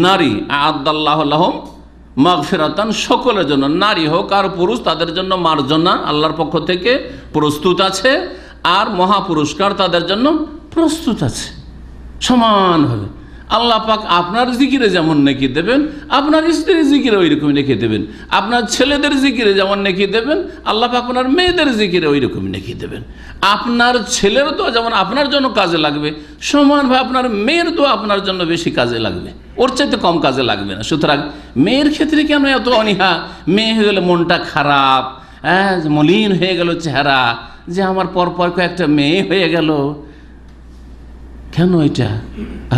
নারী। আ'আদাল্লাহু লাহুম মাগফিরাতান, সকলের জন্য, নারী হোক আর পুরুষ, তাদের জন্য মার্জনা আল্লাহর পক্ষ থেকে প্রস্তুত আছে, আর মহাপুরস্কার তাদের জন্য প্রস্তুত আছে সমানভাবে। আল্লাহ পাক আপনার জিকিরে যেমন নেকি দেবেন, আপনার স্ত্রীর জিকিরে ওই রকমই নেকি দেবেন। আপনার ছেলেদের জিকিরে যেমন নেকি দেবেন, আল্লাহ পাক আপনার মেয়েদের জিকিরে ওই রকমই নেকি দেবেন। আপনার ছেলের দোয়া যেমন আপনার জন্য কাজে লাগবে, সমানভাবে আপনার মেয়ের দোয়া আপনার জন্য বেশি কাজে লাগবে, ওর চাইতে কম কাজে লাগবে না। সুতরাং মেয়ের ক্ষেত্রে কেন এত অনীহা? মেয়ে হয়ে গেলে মনটা খারাপ, হ্যাঁ, মলিন হয়ে গেল চেহারা, যে আমার পরপর কয়েকটা মেয়ে হয়ে গেল। কেন এটা?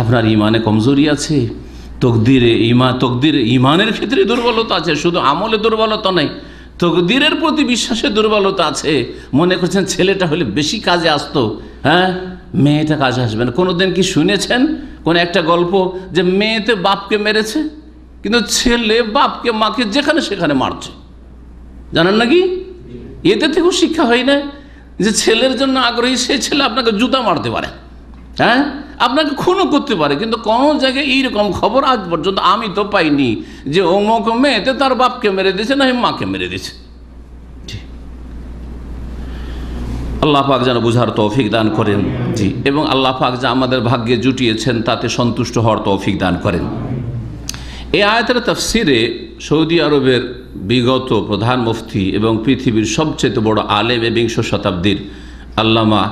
আপনার ইমানে কমজোরি আছে, তকদির ইমানের ক্ষেত্রে দুর্বলতা আছে, শুধু আমলে দুর্বলতা নেই, তকদিরের প্রতি বিশ্বাসে দুর্বলতা আছে। মনে করছেন ছেলেটা হলে বেশি কাজে আসতো, হ্যাঁ, মেয়েটা কাজে আসবে না। কোনোদিন কি শুনেছেন কোন একটা গল্প যে মেয়েতে বাপকে মেরেছে, কিন্তু ছেলে বাপকে মাকে যেখানে সেখানে মারছে? জানেন নাকি? এতে থেকেও শিক্ষা হয় না যে ছেলের জন্য আগ্রহী সেই ছেলে আপনাকে জুতা মারতে পারে, হ্যাঁ, আপনাকে খুনও করতে পারে, কিন্তু কোনো জায়গায় এইরকম খবর আজ পর্যন্ত আমি তো পাইনি যে অমুক মেয়েতে তার বাপকে মেরে দিয়েছে না মাকে মেরে দিয়েছে। আল্লাহ পাক যেন বুঝার তৌফিক দান করেন। জি, এবং আল্লাহ পাক যা আমাদের ভাগ্যে জুটিয়েছেন তাতে সন্তুষ্ট হওয়ার তৌফিক দান করেন। এই আয়াতের তাফসিরে সৌদি আরবের বিগত প্রধান মুফতি এবং পৃথিবীর সবচেয়ে বড় আলেম বিংশ শতাব্দীর আল্লামা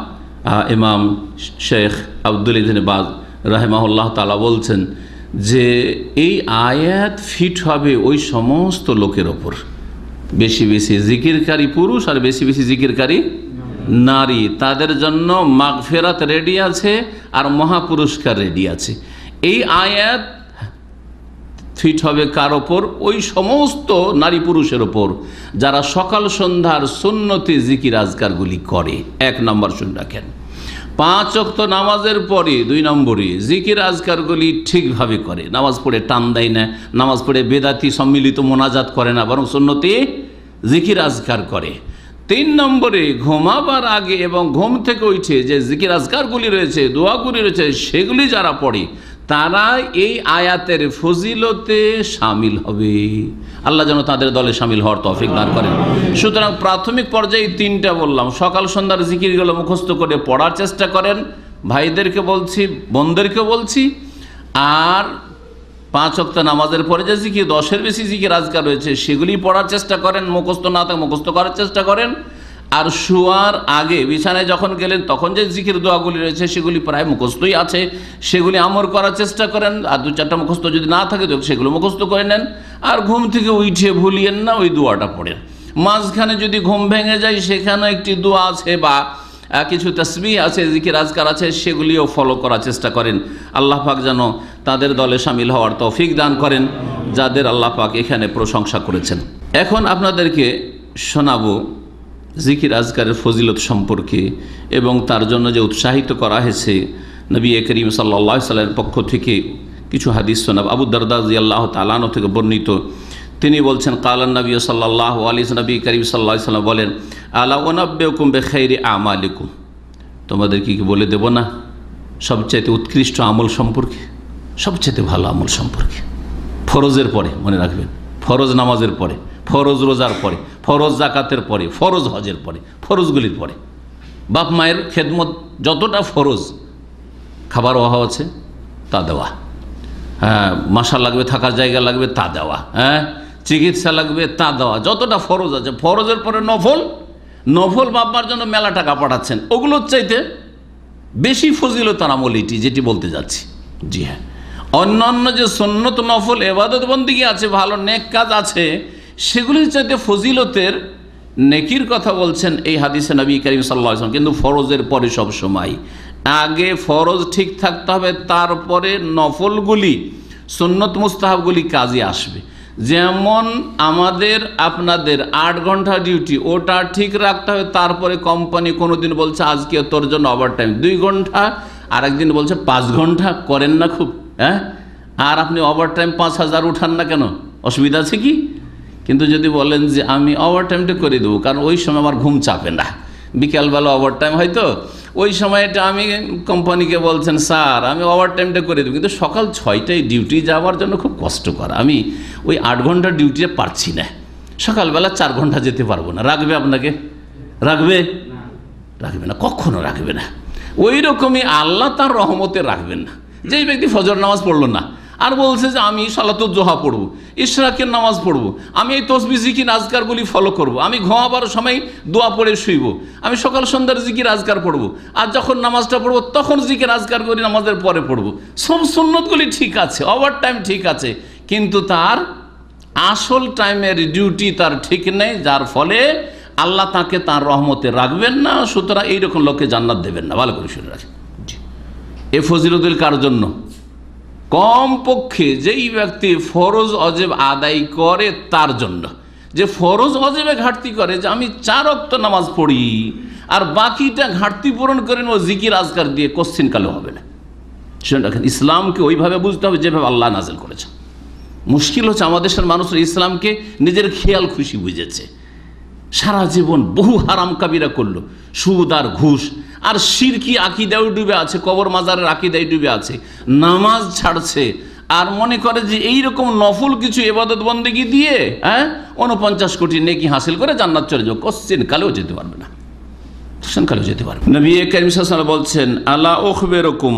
ইমাম শেখ আব্দুল ইবনে বাজ রাহিমাহুল্লাহ তাআলা বলছেন যে এই আয়াত ফিট হবে ওই সমস্ত লোকের ওপর, বেশি বেশি জিকিরকারী পুরুষ আর বেশি বেশি জিকিরকারী নারী, তাদের জন্য মাগফিরাত রেডি আছে আর মহাপুরস্কার রেডি আছে। এই আয়াত ফিট হবে কার ওপর? ওই সমস্ত নারী পুরুষের ওপর যারা সকাল সন্ধ্যার সুন্নতি জিকির আজকারগুলি করে। 1 নম্বর শুনে রাখেন, 5 ওয়াক্ত নামাজের পরে 2 নম্বরে জিকির আজকারগুলি ঠিকভাবে করে, নামাজ পড়ে টান দেয় না, নামাজ পড়ে বেদাতি সম্মিলিত মোনাজাত করে না, বরং সুন্নতি জিকির আজকার করে। 3 নম্বরে ঘুমাবার আগে এবং ঘুম থেকে উঠে যে জিকির আজকারগুলি রয়েছে, দোয়াগুলি রয়েছে, সেগুলি যারা পড়ে তারা এই আয়াতের ফজিলতে শামিল হবে। আল্লাহ যেন তাদের দলে শামিল হওয়ার তৌফিক দান করেন। সুতরাং প্রাথমিক পর্যায়ে 3টা বললাম, সকাল সন্ধ্যার জিকিরগুলো মুখস্থ করে পড়ার চেষ্টা করেন, ভাইদেরকে বলছি, বোনদেরকে বলছি। আর 5 ওয়াক্ত নামাজের পরে যে জিকির, 10-এর বেশি জিকির আজকার রয়েছে, সেগুলি পড়ার চেষ্টা করেন, মুখস্থ না থাকে মুখস্থ করার চেষ্টা করেন। আর শোয়ার আগে বিছানায় যখন গেলেন তখন যে জিকির দোয়াগুলি রয়েছে সেগুলি প্রায় মুখস্থই আছে, সেগুলি আমল করার চেষ্টা করেন। আর 2-4টা মুখস্থ যদি না থাকে তো সেগুলো মুখস্থ করে নেন। আর ঘুম থেকে উঠে ভুলিয়েন না, ওই দোয়াটা পড়েন। মাঝখানে যদি ঘুম ভেঙে যায় সেখানে একটি দোয়া আছে বা কিছু তাসবিহ আছে, জিকির আজকার আছে, সেগুলিও ফলো করার চেষ্টা করেন। আল্লাহ পাক যেন তাদের দলে শামিল হওয়ার তৌফিক দান করেন যাদের আল্লাহ পাক এখানে প্রশংসা করেছেন। এখন আপনাদেরকে শোনাবো জিকির আজকারের ফজিলত সম্পর্কে এবং তার জন্য যে উৎসাহিত করা হয়েছে নবী করিম সাল্লাল্লাহু আলাইহি ওয়াসাল্লামের পক্ষ থেকে কিছু হাদিস শোনাব। আবু দারদা রাদিয়াল্লাহু তাআলা আনহু থেকে বর্ণিত, তিনি বলছেন কালান নবী সাল্লাল্লাহু আলাইহি ওয়াসাল্লাম, নবী করিম সাল্লাল্লাহু আলাইহি ওয়াসাল্লাম বলেন, আলা উনাব্বিউকুম বিখাইরি আমালিকুম, তোমাদের কি বলে দেব না সবচাইতে উৎকৃষ্ট আমল সম্পর্কে, সবচাইতে ভালো আমল সম্পর্কে। ফরজের পরে মনে রাখবেন, ফরজ নামাজের পরে, ফরজ রোজার পরে, ফরজ জাকাতের পরে, ফরজ হজের পরে, ফরজগুলির পরে বাপ মায়ের খেদমত যতটা ফরজ, খাবার অভাব আছে তা দেওয়া, হ্যাঁ মাসা লাগবে, থাকার জায়গা লাগবে তা দেওয়া, হ্যাঁ চিকিৎসা লাগবে তা দেওয়া, যতটা ফরজ আছে। ফরজের পরে নফল, নফল বাবার জন্য মেলা টাকা পাঠাচ্ছেন, ওগুলোর চাইতে বেশি ফজিলতার আমল এটি যেটি বলতে যাচ্ছি। জি হ্যাঁ, অন্যান্য যে সুন্নত নফল ইবাদত বন্দেগী আছে, ভালো নেক কাজ আছে, সেগুলির চাইতে ফজিলতের নেকির কথা বলছেন এই হাদিসে নবী করিম সাল্লাল্লাহু আলাইহি ওয়াসাল্লাম। কিন্তু ফরজের পরে সব সময় আগে ফরজ ঠিক থাকতে হবে, তারপরে নফলগুলি সুন্নত মুস্তাহাবগুলি কাজে আসবে। যেমন আমাদের আপনাদের 8 ঘন্টা ডিউটি, ওটা ঠিক রাখতে হবে, তারপরে কোম্পানি কোনো দিন বলছে আজকে তোর জন্য ওভার টাইম 2 ঘন্টা, আর একদিন বলছে 5 ঘন্টা, করেন না খুব, হ্যাঁ, আর আপনি ওভার টাইম 5000 উঠান না কেন, অসুবিধা আছে কি? কিন্তু যদি বলেন যে আমি ওভার টাইমটা করে দেবো, কারণ ওই সময় আমার ঘুম চাপে না, বিকালবেলা ওভার টাইম হয়তো, ওই সময়টা আমি কোম্পানিকে বলছেন স্যার আমি ওভার টাইমটা করে দেবো, কিন্তু সকাল 6টায় ডিউটি যাওয়ার জন্য খুব কষ্টকর, আমি ওই 8 ঘন্টা ডিউটিতে পারছি না, সকালবেলা 4 ঘন্টা যেতে পারবো না, রাখবে আপনাকে? রাখবে? রাখবে না, কখনো রাখবে না। ওই রকমই আল্লাহ তার রহমতে রাখবেন না। যেই ব্যক্তি ফজর নামাজ পড়লো না আর বলছে যে আমি সালাতুল জোহা পড়বো, ইশরাকের নামাজ পড়বো, আমি এই তসবিহ জিকির আজকারগুলি ফলো করব, আমি ঘুমাবার সময় দোয়া পড়ে শুইব, আমি সকাল সন্ধ্যার জিকির আজকার পড়বো, আর যখন নামাজটা পড়বো তখন জিকির আজকার করি নামাজের পরে পড়বো। সব সুন্নতগুলি ঠিক আছে, ওভার টাইম ঠিক আছে, কিন্তু তার আসল টাইমের ডিউটি তার ঠিক নেই, যার ফলে আল্লাহ তাকে তার রহমতে রাখবেন না। সুতরাং এইরকম লোককে জান্নাত দেবেন না। ভালো করে শুনে রাখেন, এ ফজিলতুল কার জন্য? কমপক্ষে যেই ব্যক্তি ফরজ অজেব আদায় করে তার জন্য। যে ফরজ অজেবে ঘাটতি করে, যে আমি 4 ওয়াক্ত নামাজ পড়ি আর বাকিটা ঘাটতি পূরণ করেন ও জিকির আজকার দিয়ে, কোশ্চিন কালেও হবে না। শুনে রাখেন, ইসলামকে ওইভাবে বুঝতে হবে যেভাবে আল্লাহ নাজিল করেছে। মুশকিল হচ্ছে আমাদের দেশের মানুষরা ইসলামকে নিজের খেয়াল খুশি বুঝেছে, সারা জীবন বহু হারাম কাবিরা করলো, সুদ আর ঘুষ আর শিরকি আকিদাও ডুবে আছে, কবর মাজারের আকিদায় ডুবে আছে, নামাজ ছাড়ছে আর মনে করে যে এইরকম নফল কিছু ইবাদত বন্দেগী দিয়ে 49 কোটি নেকি হাসিল করে জান্নাত চলে যাও, কোশ্চিন কালেও যেতে পারবে না, কোশ্চিন কালেও যেতে পারবে। নবী করিম সাল্লাল্লাহু আলাইহি ওয়াসাল্লাম বলছেন আলা উখবিরুকুম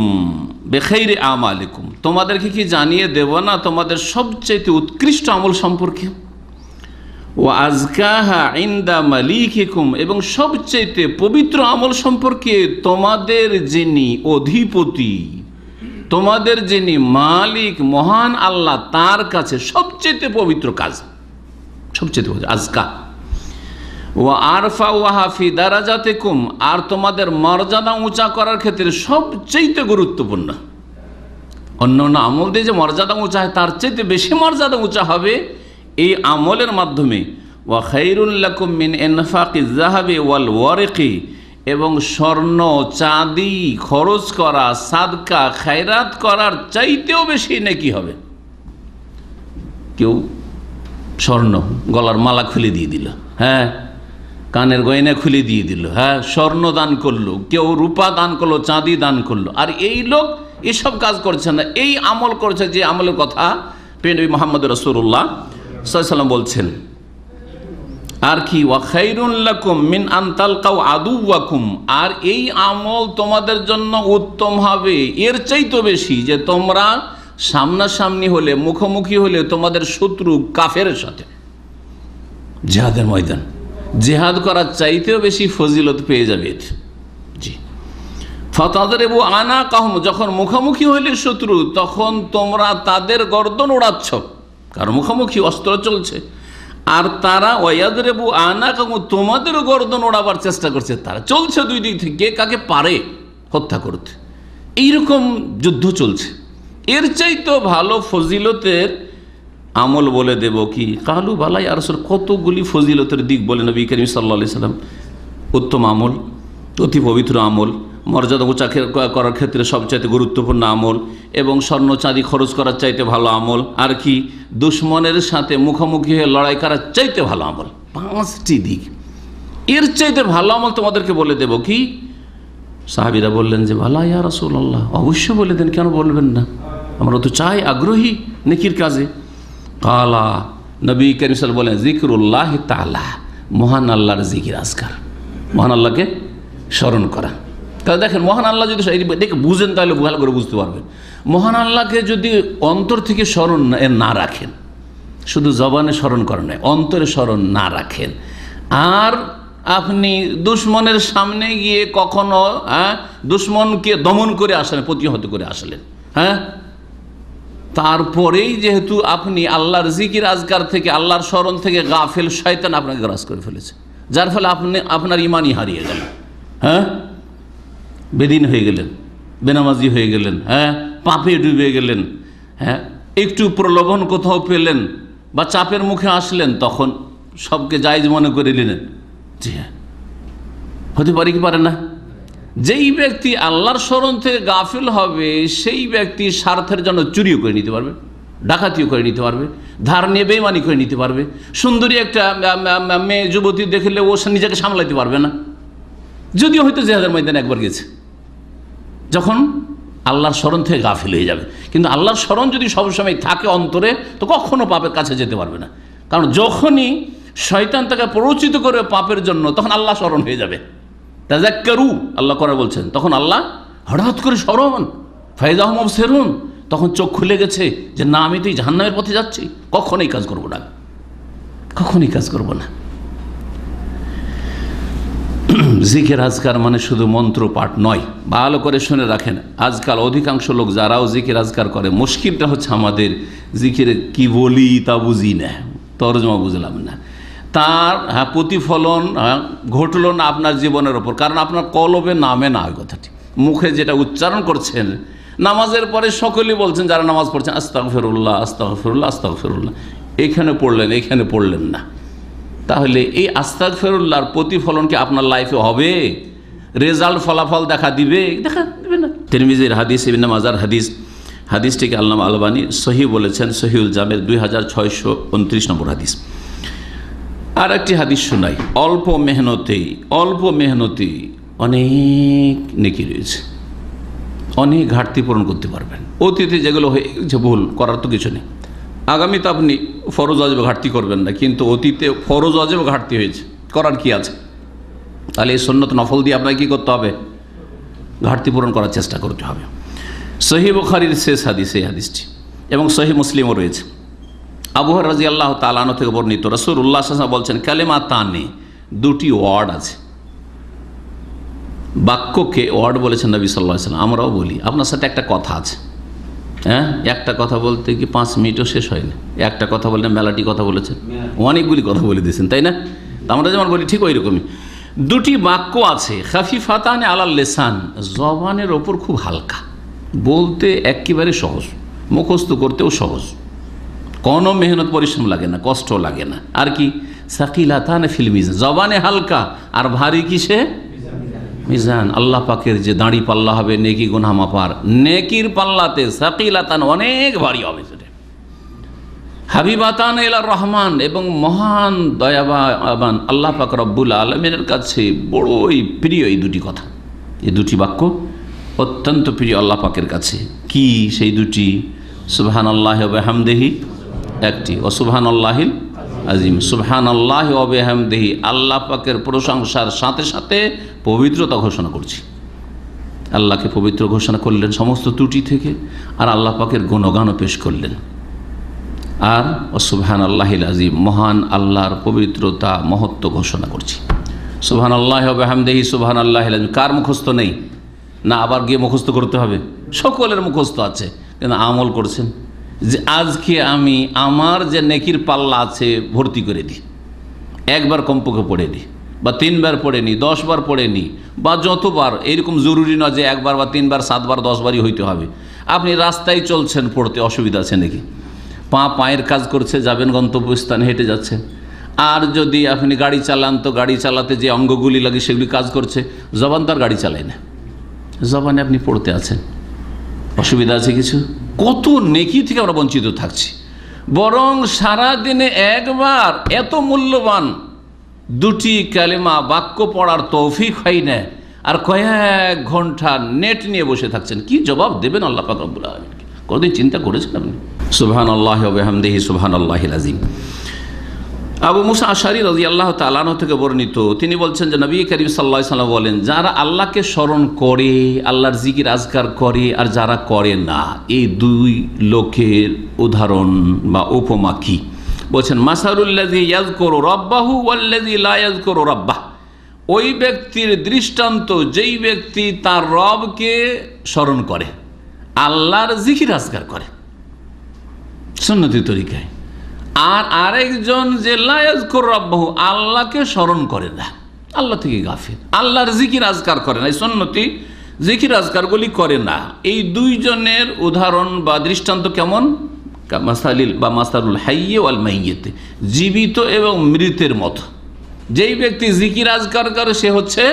বিখাইরি আমালিকুম, তোমাদেরকে কি জানিয়ে দেব না তোমাদের সবচেয়ে উৎকৃষ্ট আমল সম্পর্কে, ওয়া আযকাহা ইনদা মালিকিকুম, এবং সবচেয়ে পবিত্র আমল সম্পর্কে, তোমাদের যিনি অধিপতি, তোমাদের যিনি মালিক মহান আল্লাহ, তার কাছে সবচেয়ে পবিত্র কাজ, সবচেয়ে পবিত্র আযকা। ওয়া আরফাউহা ফি দারাজাতিকুম, আর তোমাদের মর্যাদা উঁচা করার ক্ষেত্রে সবচেয়ে গুরুত্বপূর্ণ। অন্য অন্য আমল দিয়ে যে মর্যাদা উঁচা হয় তার চাইতে বেশি মর্যাদা উঁচা হবে এই আমলের মাধ্যমে। ওয়া খায়রুল লাকুম মিন ইনফাকিজ যাহাবি ওয়াল ওয়ারিকি, এবং স্বর্ণ চাঁদি খরচ করা, সাদকা খায়রাত করার চাইতেও বেশি নেকি হবে। কেউ স্বর্ণ গলার মালা খুলে দিয়ে দিল, হ্যাঁ, কানের গয়না খুলে দিয়ে দিল, হ্যাঁ, স্বর্ণ দান করলো, কেউ রূপা দান করলো, চাঁদি দান করলো, আর এই লোক এসব কাজ করছে না, এই আমল করছে যে আমলের কথা নবী মুহাম্মদ রাসূলুল্লাহ সাল্লাল্লাহু আলাইহি ওয়াসাল্লাম বলছেন। আর কি, ওয়া খায়রুল লাকুম মিন আন তালকাউ আদুওয়াকুম, আর এই আমল তোমাদের জন্য উত্তম হবে এর চাইতে বেশি যে তোমরা সামনাসামনি হলে, মুখোমুখি হলে তোমাদের শত্রু কাফেরের সাথে, জিহাদের ময়দান, জিহাদ করার চাইতেও বেশি ফজিলত পেয়ে যাবে। জি, ফাতাদরিবু আনাকাহুম, যখন মুখোমুখি হইলে শত্রু, তখন তোমরা তাদের গর্দন ওড়াচ্ছ, কারণ মুখোমুখি অস্ত্র চলছে, আর তারা ওয়াদরিবু আনাকাহুম, তোমাদেরও গর্দন ওড়াবার চেষ্টা করছে, তারা চলছে দুই দিক থেকে, কে কাকে পারে হত্যা করতে, এইরকম যুদ্ধ চলছে। এর চাইতেও ভালো ফজিলতের আমল বলে দেব কি? কালু বালাই আর কতগুলি ফজিলতের দিক বলে নবী করিম সাল্লাল্লাহু আলাইহি সাল্লাম। উত্তম আমল, অতি পবিত্র আমল, মর্যাদা উঁচা করার ক্ষেত্রে সবচাইতে গুরুত্বপূর্ণ আমল, এবং স্বর্ণ চাঁদি খরচ করার চাইতে ভালো আমল, আর কি দুশ্মনের সাথে মুখোমুখি হয়ে লড়াই করার চাইতে ভালো আমল। 5টি দিক। এর চাইতে ভালো আমল তোমাদেরকে বলে দেব কি? সাহাবীরা বললেন যে ভালা ইয়া রাসূলুল্লাহ, অবশ্যই বলে দেন, কেন বলবেন না, আমরা তো চাই, আগ্রহী নেকির কাজে। কালা, নবী করিম সাল্লাল্লাহু আলাইহি ওয়াসাল্লাম বলেন যিকরুল্লাহ তাআলা, মহান আল্লাহর জিকির আজকার, মহান আল্লাহকে স্মরণ করা। তাহলে দেখেন, মহান আল্লাহ যদি দেখে বুঝেন তাহলে ভালো করে বুঝতে পারবেন। মহান আল্লাহকে যদি অন্তর থেকে স্মরণ না রাখেন, শুধু জবানে স্মরণ করেন নয়, অন্তরে স্মরণ না রাখেন, আর আপনি দুশ্মনের সামনে গিয়ে কখনো দুশ্মনকে দমন করে আসলেন, প্রতিহত করে আসলেন, তারপরেই যেহেতু আপনি আল্লাহর জিকির আজকার থেকে, আল্লাহর স্মরণ থেকে গাফেল, শয়তান আপনাকে গ্রাস করে ফেলেছে, যার ফলে আপনার ইমানই হারিয়ে গেল, বেদিন হয়ে গেলেন, বেনামাজি হয়ে গেলেন, পাপে ডুবে গেলেন, একটু প্রলোভন কোথাও পেলেন বা চাপের মুখে আসলেন, তখন সবকে জায়েজ মনে করে নিলেন। জি হ্যাঁ, হতে পারে কি পারে না? যেই ব্যক্তি আল্লাহর স্মরণ থেকে গাফিল হবে, সেই ব্যক্তি স্বার্থের জন্য চুরিও করে নিতে পারবে, ডাকাতিও করে নিতে পারবে, ধার নিয়ে বেইমানি করে নিতে পারবে। সুন্দরী একটা মেয়ে যুবতী দেখলে ও নিজেকে সামলাইতে পারবে না, যদিও হয়তো জিহাদের ময়দানে একবার গেছে, যখন আল্লাহর স্মরণ থেকে গাফিল হয়ে যাবে। কিন্তু আল্লাহর স্মরণ যদি সবসময় থাকে অন্তরে, তো কখনো পাপের কাছে যেতে পারবে না, কারণ যখনই শয়তান তাকে প্ররোচিত করবে পাপের জন্য, তখন আল্লাহ স্মরণ হয়ে যাবে। তাযাক্কারু, আল্লাহ করে বলছেন, তখন আল্লাহ হঠাৎ করে স্মরণ, ফাইযাহুম মুবসিরুন, তখন চোখ খুলে গেছে যে না, আমি তো এই জাহান্নামের পথে যাচ্ছি, কখনোই কাজ করব না, কখনোই কাজ করব না। জিকির আজকার মানে শুধু মন্ত্র পাঠ নয়, ভালো করে শুনে রাখেন। আজকাল অধিকাংশ লোক যারাও জিকির আজকার করে, মুশকিলটা হচ্ছে আমাদের জিকিরে কি বলি তা বুঝি না, তরজমা বুঝলাম না, তার প্রতিফলন ঘটল না আপনার জীবনের ওপর, কারণ আপনার কলবে নামে না ওই কথাটি, মুখে যেটা উচ্চারণ করছেন। নামাজের পরে সকলেই বলছেন, যারা নামাজ পড়ছেন, আস্তাগফিরুল্লাহ আস্তাগফিরুল্লাহ আস্তাগফিরুল্লাহ, এখানে পড়লেন এখানে পড়লেন না, তাহলে এই আস্তাগফিরুল্লাহর প্রতিফলন কি আপনার লাইফে হবে? রেজাল্ট, ফলাফল দেখা দিবে না। তিরমিজির হাদিস, ইবনে মাজার হাদিস, হাদিসটিকে আল্লামা আলবানী সহিহ বলেছেন, সহিহুল জামের 2629 নম্বর হাদিস। আর একটি হাদিস শোনাই, অল্প মেহনতেই অনেক নেকি রয়েছে, অনেক ঘাটতি পূরণ করতে পারবেন। অতীতে যেগুলো হয়ে গেছে ভুল, করার তো কিছু নেই। আগামীতে আপনি ফরজ ওয়াজিবে ঘাটতি করবেন না, কিন্তু অতীতে ফরজ ওয়াজিবে ঘাটতি হয়েছে, করার কি আছে? তাহলে এই সুন্নত নফল দিয়ে আপনাকে কী করতে হবে? ঘাটতি পূরণ করার চেষ্টা করতে হবে। সহিহ বুখারীর শেষ হাদিস এই হাদিসটি, এবং সহিহ মুসলিমও রয়েছে। আবু হুরায়রা রাদিয়াল্লাহু তাআলা আনহু থেকে বর্ণিত, রাসূলুল্লাহ সাল্লাল্লাহু আলাইহি ওয়াসাল্লাম বলছেন, কালেমাতানে, দুটি ওয়ার্ড আছে, বাক্যকে ওয়ার্ড বলেছেন নবী সাল্লাল্লাহু আলাইহি ওয়াসাল্লাম, আমরাও বলি। আপনার সাথে একটা কথা আছে, একটা কথা বলতে কি 5 মিনিটও শেষ হয়নি, একটা কথা বললে মেলাটি কথা বলেছেন, অনেকগুলি কথা বলে দিয়েছেন, তাই না? আমরা যেমন বলি ঠিক ওই রকমই দুটি বাক্য আছে, খাফিফাতানে আলাল লিসান, জবানের ওপর খুব হালকা, বলতে একেবারে সহজ, মুখস্থ করতেও সহজ, কোনো মেহনত পরিশ্রম লাগে না, কষ্ট লাগে না। আর কি? সাকিলাতানে ফিল মিজান, জবানে হালকা আর ভারী কিসে? মিজান, আল্লাহ পাকের যে দাঁড়ি পাল্লা হবে নেকি গুনাহ মাপার, নেকির পাল্লাতে সাকিলাতান অনেক ভারী হবে সেটা। হাবিবাতান ইলার রহমান, এবং মহান দয়াবান আল্লাহ পাক রব্বুল আলামিনের কাছে বড়ই প্রিয় এই দুটি কথা, এই দুটি বাক্য অত্যন্ত প্রিয় আল্লাহ পাকের কাছে। কি সেই দুটি? সুবহানাল্লাহি ওয়া বিহামদিহি একটি, ও সুবহানাল্লাহিল আজিম। সুবহানাল্লাহি ওয়া বিহামদিহি, আল্লাহ পাকের প্রশংসার সাথে সাথে পবিত্রতা ঘোষণা করছি, আল্লাহকে পবিত্র ঘোষণা করলেন সমস্ত ত্রুটি থেকে, আর আল্লাহ পাকের গুণগানও পেশ করলেন। আর সুবহানাল্লাহিল আজিম, মহান আল্লাহর পবিত্রতা মহত্ব ঘোষণা করছি। সুবহানাল্লাহি ওয়া বিহামদিহি সুবহানাল্লাহিল আজিম কার মুখস্থ নেই? না আবার গিয়ে মুখস্থ করতে হবে? সকলের মুখস্থ আছে, কিন্তু আমল করছেন যে আজকে আমি আমার যে নেকির পাল্লা আছে ভর্তি করে দিই, একবার কমপক্ষে পড়ে দিই, বা 3 বার পড়ে নিই, 10 বার পড়ে নিই, বা যতবার, এরকম জরুরি নয় যে 1 বার বা 3 বার 7 বার 10 বারই হইতে হবে। আপনি রাস্তায় চলছেন, পড়তে অসুবিধা আছে নাকি? পায়ের কাজ করছে, যাবেন গন্তব্যস্থানে, হেঁটে যাচ্ছেন। আর যদি আপনি গাড়ি চালান, তো গাড়ি চালাতে যে অঙ্গগুলি লাগে সেগুলি কাজ করছে, জবান তার গাড়ি চালায় না, জবানে আপনি পড়তে আছেন, অসুবিধা আছে কিছু? কত নেকি থেকে আমরা বঞ্চিত থাকছি। বরং সারাদিনে একবার এত মূল্যবান দুটি কালেমা বাক্য পড়ার তৌফিক হয় না, আর কয়েক ঘন্টা নেট নিয়ে বসে থাকছেন। কি জবাব দেবেন আল্লাহ পাক রব্বুল আলামিনকে? কোনদিন চিন্তা করেছেন আপনি? সুবহানাল্লাহি ওয়া বিহামদিহি সুবহানাল্লাহিল আযীম। আবু মুসা আশআরী রাদিয়াল্লাহু তাআলা আনহু থেকে বর্ণিত, তিনি বলছেন যে নবী করিম সাল্লাল্লাহু আলাইহি ওয়াসাল্লাম বলেন, যারা আল্লাহকে স্মরণ করে, আল্লাহর জিকির আজকার করে, আর যারা করে না, এই দুই লোকের উদাহরণ বা উপমা কি? বলছেন মাসালুল্লাযী ইয়াযকুরু রাব্বাহু ওয়াল্লাযী লা ইয়াযকুরু রাব্বাহ। ওই ব্যক্তির দৃষ্টান্ত যেই ব্যক্তি তার রবকে স্মরণ করে, আল্লাহর জিকির আজকার করে সুন্নতি তরিকায়, আর আরেকজন যে লা ইয়াযকুরু রাব্বাহু, আল্লাহকে স্মরণ করে না, আল্লাহ থেকে গাফিল, আল্লাহর জিকির আজকার করে না, এই সুন্নতি জিকির আজকারগুলি করে না। এই দুইজনের উদাহরণ বা দৃষ্টান্ত কেমন? মাসালিল বা মাসালুল হাইয়্যি ওয়াল মাইয়্যিত, জীবিত এবং মৃতের মতো। যেই ব্যক্তি জিকির আজকার করে সে হচ্ছে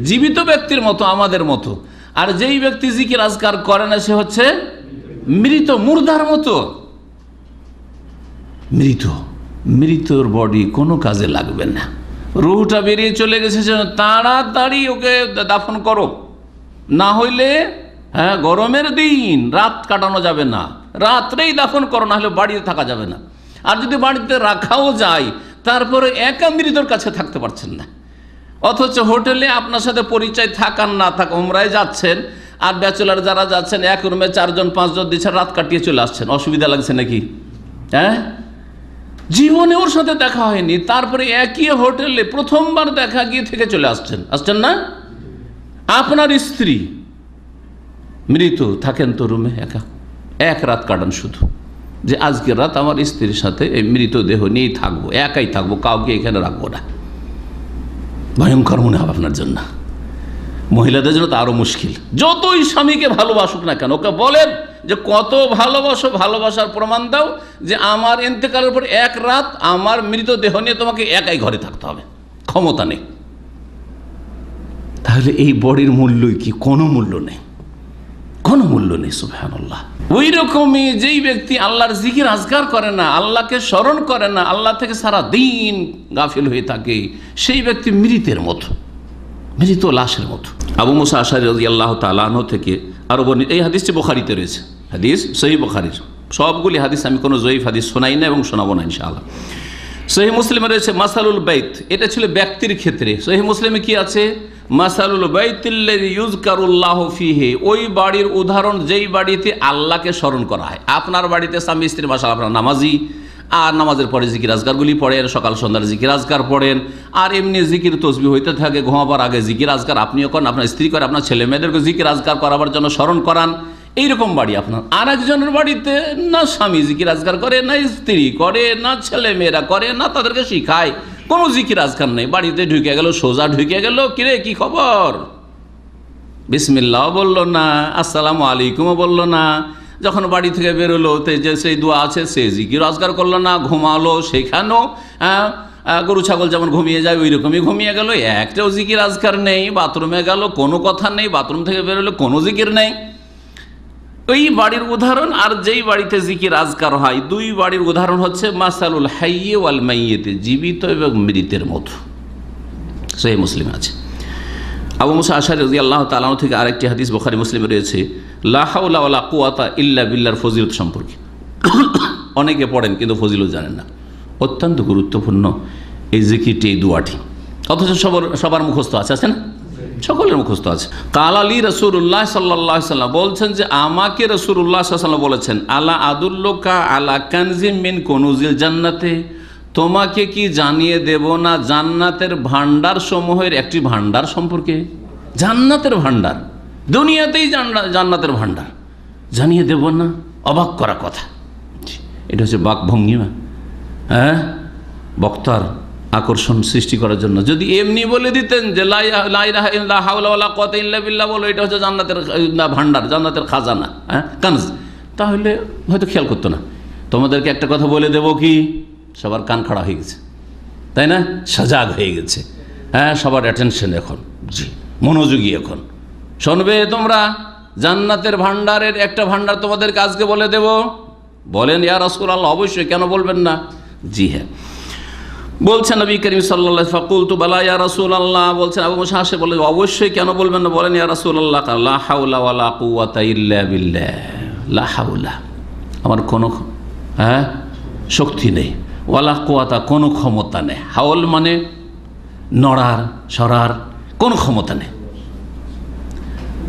জীবিত ব্যক্তির মতো, আমাদের মতো, আর যেই ব্যক্তি জিকির আজকার করে না সে হচ্ছে মৃত, মুর্দার মতো। মৃতর বডি কোনো কাজে লাগবে না, রুহটা বেরিয়ে চলে গেছে, তাড়াতাড়ি ওকে দাফন করো, না হইলে গরমের দিন রাত কাটানো যাবে না, রাত্রেই দাফন করো, না হলে বাড়িতে থাকা যাবে না। আর যদি বাড়িতে রাখাও যায়, তারপরে একা মৃতর কাছে থাকতে পারছেন না, অথচ হোটেলে আপনার সাথে পরিচয় থাকার না থাক, উমরায় যাচ্ছেন, আর ব্যাচেলার যারা যাচ্ছেন এক রুমে 4 জন 5 জন দিচ্ছেন, রাত কাটিয়ে চলে আসছেন, অসুবিধা লাগছে নাকি? জীবনে ওর সাথে দেখা হয়নি, তারপরে একই হোটেলে প্রথমবার দেখা গিয়ে থেকে চলে আসছেন না? আপনার স্ত্রী মৃত, থাকেন তো রুমে একা, এক রাত কাটান শুধু, যে আজকের রাত আমার স্ত্রীর সাথে এই মৃতদেহ নিয়েই থাকবো, একাই থাকবো, কাউকে এখানে রাখবো না। ভয়ঙ্কর মনে হবে আপনার জন্য। মহিলাদের জন্য তো আরো মুশকিল। যতই স্বামীকে ভালোবাসুক না কেন, ওকে বলেন যে কত ভালোবাসো, ভালোবাসার প্রমাণ দাও, যে আমার ইন্তেকালের পর এক রাত আমার মৃতদেহ নিয়ে তোমাকে একাই ঘরে থাকতে হবে, ক্ষমতা নেই। তাহলে এই বডির মূল্যই কি? কোনো মূল্য নেই, কোনো মূল্য নেই। সুবহানাল্লাহ। ওই রকমই যেই ব্যক্তি আল্লাহর জিকির আজকার করে না, আল্লাহকে স্মরণ করে না, আল্লাহ থেকে সারা দিন গাফিল হয়ে থাকে, সেই ব্যক্তি মৃতের মতো, মৃত লাশের মতো। আবু মুসা আশআরী রাদিয়াল্লাহু তাআলা আনহু থেকে আরো বর্ণিত, এই হাদিসটি বুখারীতে রয়েছে, হাদিস সহিহ বুখারীর। সবগুলি হাদিস, আমি কোনো জয়ীফ হাদিস শোনাই না এবং শোনাবো না ইনশাআল্লাহ। সহিহ মুসলিমে রয়েছে মাসালুল বাইত, এটা ছিল ব্যক্তির ক্ষেত্রে। সহিহ মুসলিমে কি আছে? মাসালুল বাইতিল্লাযী ইউযকারুল্লাহু ফীহি, ওই বাড়ির উদাহরণ যেই বাড়িতে আল্লাহকে স্মরণ করা হয়। আপনার বাড়িতে স্বামী স্ত্রী মাশাআল্লাহ আপনারা নামাজি, আর নামাজের পরে জিকির আজকারগুলি পড়েন, সকাল সন্ধ্যার জিকির আজকার পড়েন, আর এমনি জিকির তসবিহ হইতে থাকে, ঘুমাবার আগে জিকির আজকার আপনিও করেন, আপনার স্ত্রী করে, আপনার ছেলে মেয়েদেরকে জিকির আজকার করাবার জন্য স্মরণ করান। এইরকম বাড়ি আপনার। আর একজনের বাড়িতে না স্বামী জিকির আজকার করে, না স্ত্রী করে, না ছেলে মেয়েরা করে, না তাদেরকে শিখায়, কোনো জিকির আজকার নেই। বাড়িতে ঢুকে গেল, সোজা ঢুকে গেল, কিরে কি খবর, বিসমিল্লাহ বললো না, আসসালামু আলাইকুমও বললো না, যখন বাড়ি থেকে বেরোলো যে সেই দোয়া আছে সে জিকির আজকার করলো না, ঘুমালো সেখানেও গরু ছাগল যেমন ঘুমিয়ে যায় ওই রকমই ঘুমিয়ে গেল, একটাও জিকির আজকার নেই। বাথরুমে গেল, কোনো কথা নেই, বাথরুম থেকে বেরোলো কোনো জিকির নেই। ওই বাড়ির উদাহরণ আর যেই বাড়িতে জিকির আজকার হয়, দুই বাড়ির উদাহরণ হচ্ছে মাসালুল হাইয়্যি ওয়াল মাইয়্যিত, জীবিত এবং মৃতের মতো। সহিহ মুসলিম আছে। আবু মুসা আশআরী রাদিয়াল্লাহু তাআলা আনহু থেকে আরেকটি হাদিস বুখারী মুসলিমে রয়েছে, লা হাওলা ওয়ালা কুওয়াতা ইল্লা বিল্লাহর ফজিলত সম্পর্কে। অনেকে পড়েন কিন্তু ফজিলত জানেন না। অত্যন্ত গুরুত্বপূর্ণ এই জিকিরটি, এই দোয়াটি, অথচ সবার মুখস্থ আছে, আছে না? সকলের মুখস্থ আছে। কাল আলী রাসূলুল্লাহ সাল্লাল্লাহু আলাইহি ওয়াসাল্লাম বলছেন যে আমাকে রাসূলুল্লাহ সাল্লাল্লাহু আলাইহি ওয়াসাল্লাম বলেছেন, আলা আদুল্লুকা আলা কানজিম মিন কুনুজিল জান্নাতে, তোমাকে কি জানিয়ে দেব না জান্নাতের ভান্ডার সমূহের একটি ভান্ডার সম্পর্কে? জান্নাতের ভান্ডার, দুনিয়াতেই জান্নাতের ভান্ডার জানিয়ে দেব না? অবাক করা কথা। এটা হচ্ছে বাকভঙ্গিমা, হ্যাঁ, বক্তার আকর্ষণ সৃষ্টি করার জন্য। যদি এমনি বলে দিতেন যে লা ইলাহা ইল্লা হাওলা ওয়ালা কুওয়াতা ইল্লা বিল্লাহ বলো, এটা হচ্ছে জান্নাতের ভান্ডার, জান্নাতের খাজানা, হ্যাঁ, কানজ, তাহলে হয়তো খেয়াল করতো না। তোমাদেরকে একটা কথা বলে দেব কি, সবার কান খাড়া হয়ে গেছে, তাই না? সজাগ হয়ে গেছে, হ্যাঁ, সবার অ্যাটেনশন এখন, জি, মনোযোগী এখন, শুনবে তোমরা, জান্নাতের ভান্ডারের একটা ভান্ডার তোমাদেরকে আজকে বলে দেব। বলেন ইয়া রাসূলুল্লাহ, অবশ্যই, কেন বলবেন না? জি হ্যাঁ। বলছেন নবী করিম সাল্লাল্লাহু আলাইহি ওয়াসাল্লাম, ফাকুলতু বালা ইয়া রাসূলুল্লাহ, বলছেন আবু মুসা হাসে বলে, অবশ্যই, কেন বলবেন না? বলেন ইয়া রাসূলুল্লাহ, লা হাওলা ওয়ালা কুওয়াতা ইল্লা বিল্লাহ। লা হাওলা, আমার কোনো শক্তি নেই, ওয়ালা কুওয়াতা, কোনো ক্ষমতা নেই। হাওল মানে নড়ার সরার কোনো ক্ষমতা নেই,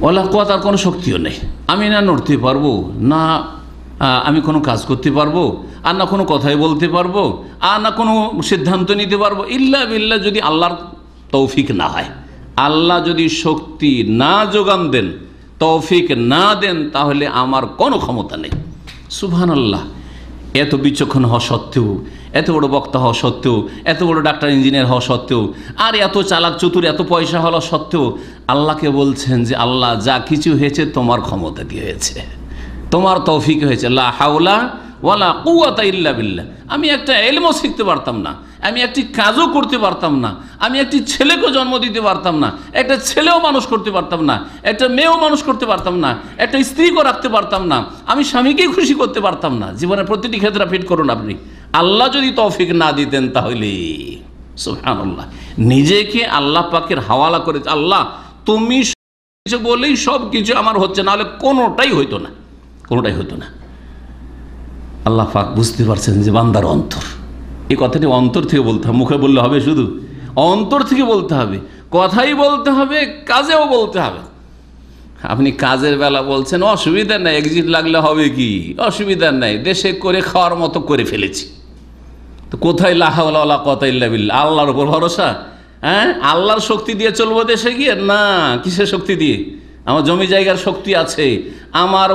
ওয়ালা কুওয়াতার কোনো শক্তিও নেই। আমি না নড়তে পারবো, না আমি কোনো কাজ করতে পারবো, আর না কোনো কথাই বলতে পারবো, আর না কোনো সিদ্ধান্ত নিতে পারবো, ইল্লা বিল্লাহ, যদি আল্লাহর তৌফিক না হয়। আল্লাহ যদি শক্তি না যোগান দেন, তৌফিক না দেন, তাহলে আমার কোনো ক্ষমতা নেই। সুবহানাল্লাহ। এত বিচক্ষণ হওয়া সত্ত্বেও, এত বড় বক্তা হওয়া সত্ত্বেও, এত বড় ডাক্তার ইঞ্জিনিয়ার হওয়া সত্ত্বেও, আর এত চালাক চতুর, এত পয়সা হওয়া সত্ত্বেও আল্লাহকে বলছেন যে আল্লাহ, যা কিছু হয়েছে তোমার ক্ষমতা দিয়ে হয়েছে, তোমার তৌফিক হয়েছে। লা হাওলা ওয়ালা কুওয়াতা ইল্লা বিল্লাহ। আমি একটা ইলমও শিখতে পারতাম না, আমি একটি কাজও করতে পারতাম না, আমি একটি ছেলেকেও জন্ম দিতে পারতাম না, একটা ছেলেও মানুষ করতে পারতাম না, একটা মেয়েও মানুষ করতে পারতাম না, একটা স্ত্রীকেও রাখতে পারতাম না, আমি স্বামীকেই খুশি করতে পারতাম না। জীবনের প্রতিটি ক্ষেত্রে ফিট করুন আপনি। আল্লাহ যদি তৌফিক না দিতেন তাহলে, সুবহানাল্লাহ, নিজেকে আল্লাহ পাকের হাওয়ালা করে, আল্লাহ তুমি কিছু বলেই সব কিছু আমার হচ্ছে, না হলে কোনোটাই হইতো না, কোনোটাই হতো না। আল্লাহ পাক বুঝতে পারছেন যে বান্দার অন্তর, এই কথাটি অন্তর থেকে বলতে হবে, মুখে বললে হবে? শুধু অন্তর থেকে বলতে হবে, কথাই বলতে হবে, কাজেও বলতে হবে। আপনি কাজের বেলা বলছেন অসুবিধা নাই, এক্সিট লাগলে হবে কি, অসুবিধা নাই, দেশে করে খাওয়ার মতো করে ফেলেছি। তো কোথায় লা হাওলা ওয়ালা কুওয়াতা ইল্লা বিল্লাহ? আল্লাহর উপর ভরসা। আল্লাহর শক্তি দিয়ে চলবো দেশে গিয়ে? না, কিসের শক্তি দিয়ে? আমার জমি জায়গার শক্তি আছে, আমার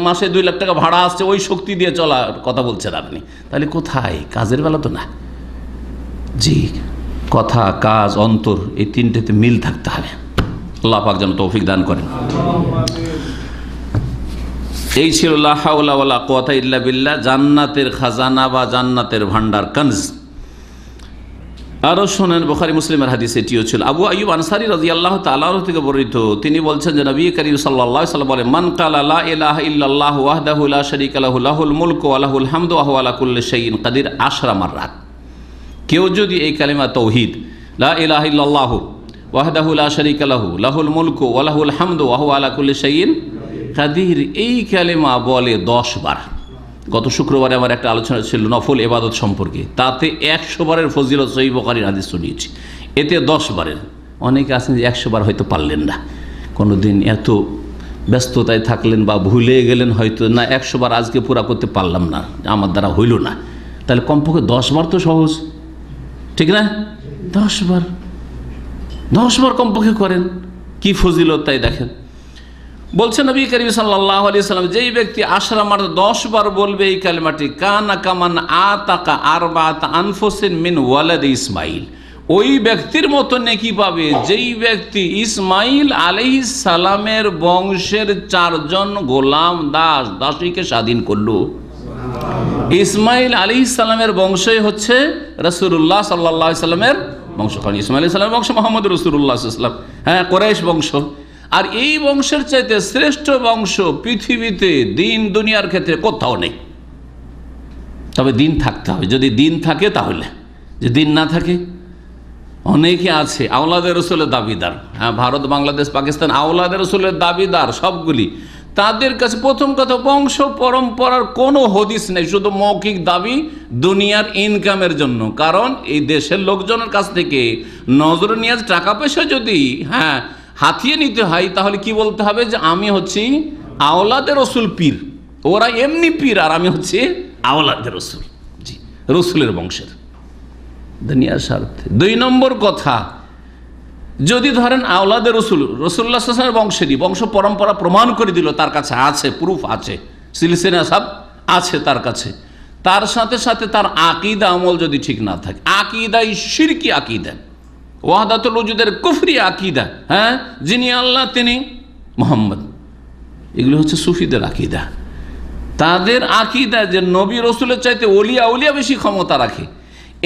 মাসে 2 লাখ টাকা ভাড়া আসছে, ওই শক্তি দিয়ে চলার কথা বলছেন আপনি। তাহলে কোথায়? কাজের বেলা তো না। জি, কথা, কাজ, অন্তর, এই তিনটেতে মিল থাকতে হবে। আল্লাহ পাক যেন তৌফিক দান করেন। এই ছিল লা হাওলা ওয়ালা কুওয়াতা ইল্লা বিল্লাহ, জান্নাতের খাজানা বা জান্নাতের ভান্ডার, কানজ। আরও শোনেন, বুখারী মুসলিমের হাদিস এটিও ছিল। আবু আইয়ুব আনসারী রাদিয়াল্লাহু তাআলা আনহু থেকে বর্ণিত, তিনি বলছেন যে নবী করিম সাল্লাল্লাহু আলাইহি ওয়াসাল্লাম বলেন, মান ক্বালা লা ইলাহা ইল্লাল্লাহু ওয়াহদাহু লা শারীকা লাহু লাহুল মুলকু ওয়া লাহুল হামদু ওয়া হুয়া আলা কুল্লি শাইইন কাদির 10 মাররাত। কেউ যদি এই কালিমা তৌহিদ, লা ইলাহা ইল্লাল্লাহু ওয়াহদাহু লা শারীকা লাহু লাহুল মুলকু ওয়া লাহুল হামদু ওয়া হুয়া আলা কুল্লি শাইইন কাদির, এই কালিমা বলে 10 বার। গত শুক্রবারে আমার একটা আলোচনা ছিল নফল ইবাদত সম্পর্কে, তাতে 100 বারের ফজিলত সহিহ বুখারীর হাদিস শুনিয়েছি, এতে 10 বারের। অনেকে আছেন যে 100 বার হয়তো পারলেন না, কোনো দিন এত ব্যস্ততায় থাকলেন বা ভুলে গেলেন হয়তো, না 100 বার আজকে পুরা করতে পারলাম না, আমার দ্বারা হইল না। তাহলে কমপক্ষে 10 বার তো সহজ, ঠিক না? 10 বার কমপক্ষে করেন, কি ফজিলত তাই দেখেন। বলছেন নবী করিম সাল্লাল্লাহু আলাইহি ওয়াসাল্লাম, যেই ব্যক্তি 10 বার 10 বার বলবে এই কালিমাটি, কানা কামান আতাকা আরবাত আনফুসিন মিন ওয়ালাদ ইসমাইল, ওই ব্যক্তির মতো নেকি পাবে যেই ব্যক্তি ইসমাইল আলাইহিস সালামের বংশের 4 জন গোলাম দাসীকে স্বাধীন করলো। ইসমাইল আলাইহিস সালামের বংশই হচ্ছে রাসূলুল্লাহ সাল্লাল্লাহু আলাইহি সাল্লামের বংশ, কারণ ইসমাইল আলাইহিস সালামের বংশ মুহাম্মদ রাসূলুল্লাহ সাল্লাল্লাহু আলাইহি সাল্লাম, হ্যাঁ, কুরাইশ বংশ। আর এই বংশের চাইতে শ্রেষ্ঠ বংশ পৃথিবীতে দিন দুনিয়ার ক্ষেত্রে কোথাও নেই। তবে দিন থাকতে হবে, যদি দিন থাকে তাহলে, যে দিন না থাকে, অনেকে আছে আওলাদে রসুলের দাবিদার, হ্যাঁ, ভারত, বাংলাদেশ, পাকিস্তান আওলাদে রসুলের দাবিদার সবগুলি, তাদের কাছে প্রথম কথা বংশ পরম্পরার কোনো হদিস নেই, শুধু মৌখিক দাবি দুনিয়ার ইনকামের জন্য। কারণ এই দেশের লোকজনের কাছ থেকে নজর নিয়াজ, টাকা পয়সা যদি হাতিয়ে নিতে হয়, তাহলে কি বলতে হবে যে আমি হচ্ছি আওলাদে রসুল পীর, ওরা এমনি পীর আর আমি হচ্ছে আওলাদে রসুল, জি, রসুলের বংশের, দুনিয়ার স্বার্থে। 2 নম্বর কথা, যদি ধরেন আওলাদে রসুল, রসুল্লাহ সাল্লাল্লাহু আলাইহি ওয়াসাল্লামের বংশেরই, বংশ পরম্পরা প্রমাণ করে দিল, তার কাছে আছে, প্রুফ আছে, সিলসিলা সব আছে তার কাছে, তার সাথে সাথে তার আকীদা আমল যদি ঠিক না থাকে, আকীদাই শিরকি আকীদা, ওয়াহদাতুল ওজুদের কুফরি আকীদা, হ্যাঁ, যিনি আল্লাহ তিনি মুহাম্মদ, এগুলো হচ্ছে সুফিদের আকীদা। তাদের আকীদা যে নবী রসুলের চাইতে ওলিয়া বেশি ক্ষমতা রাখে,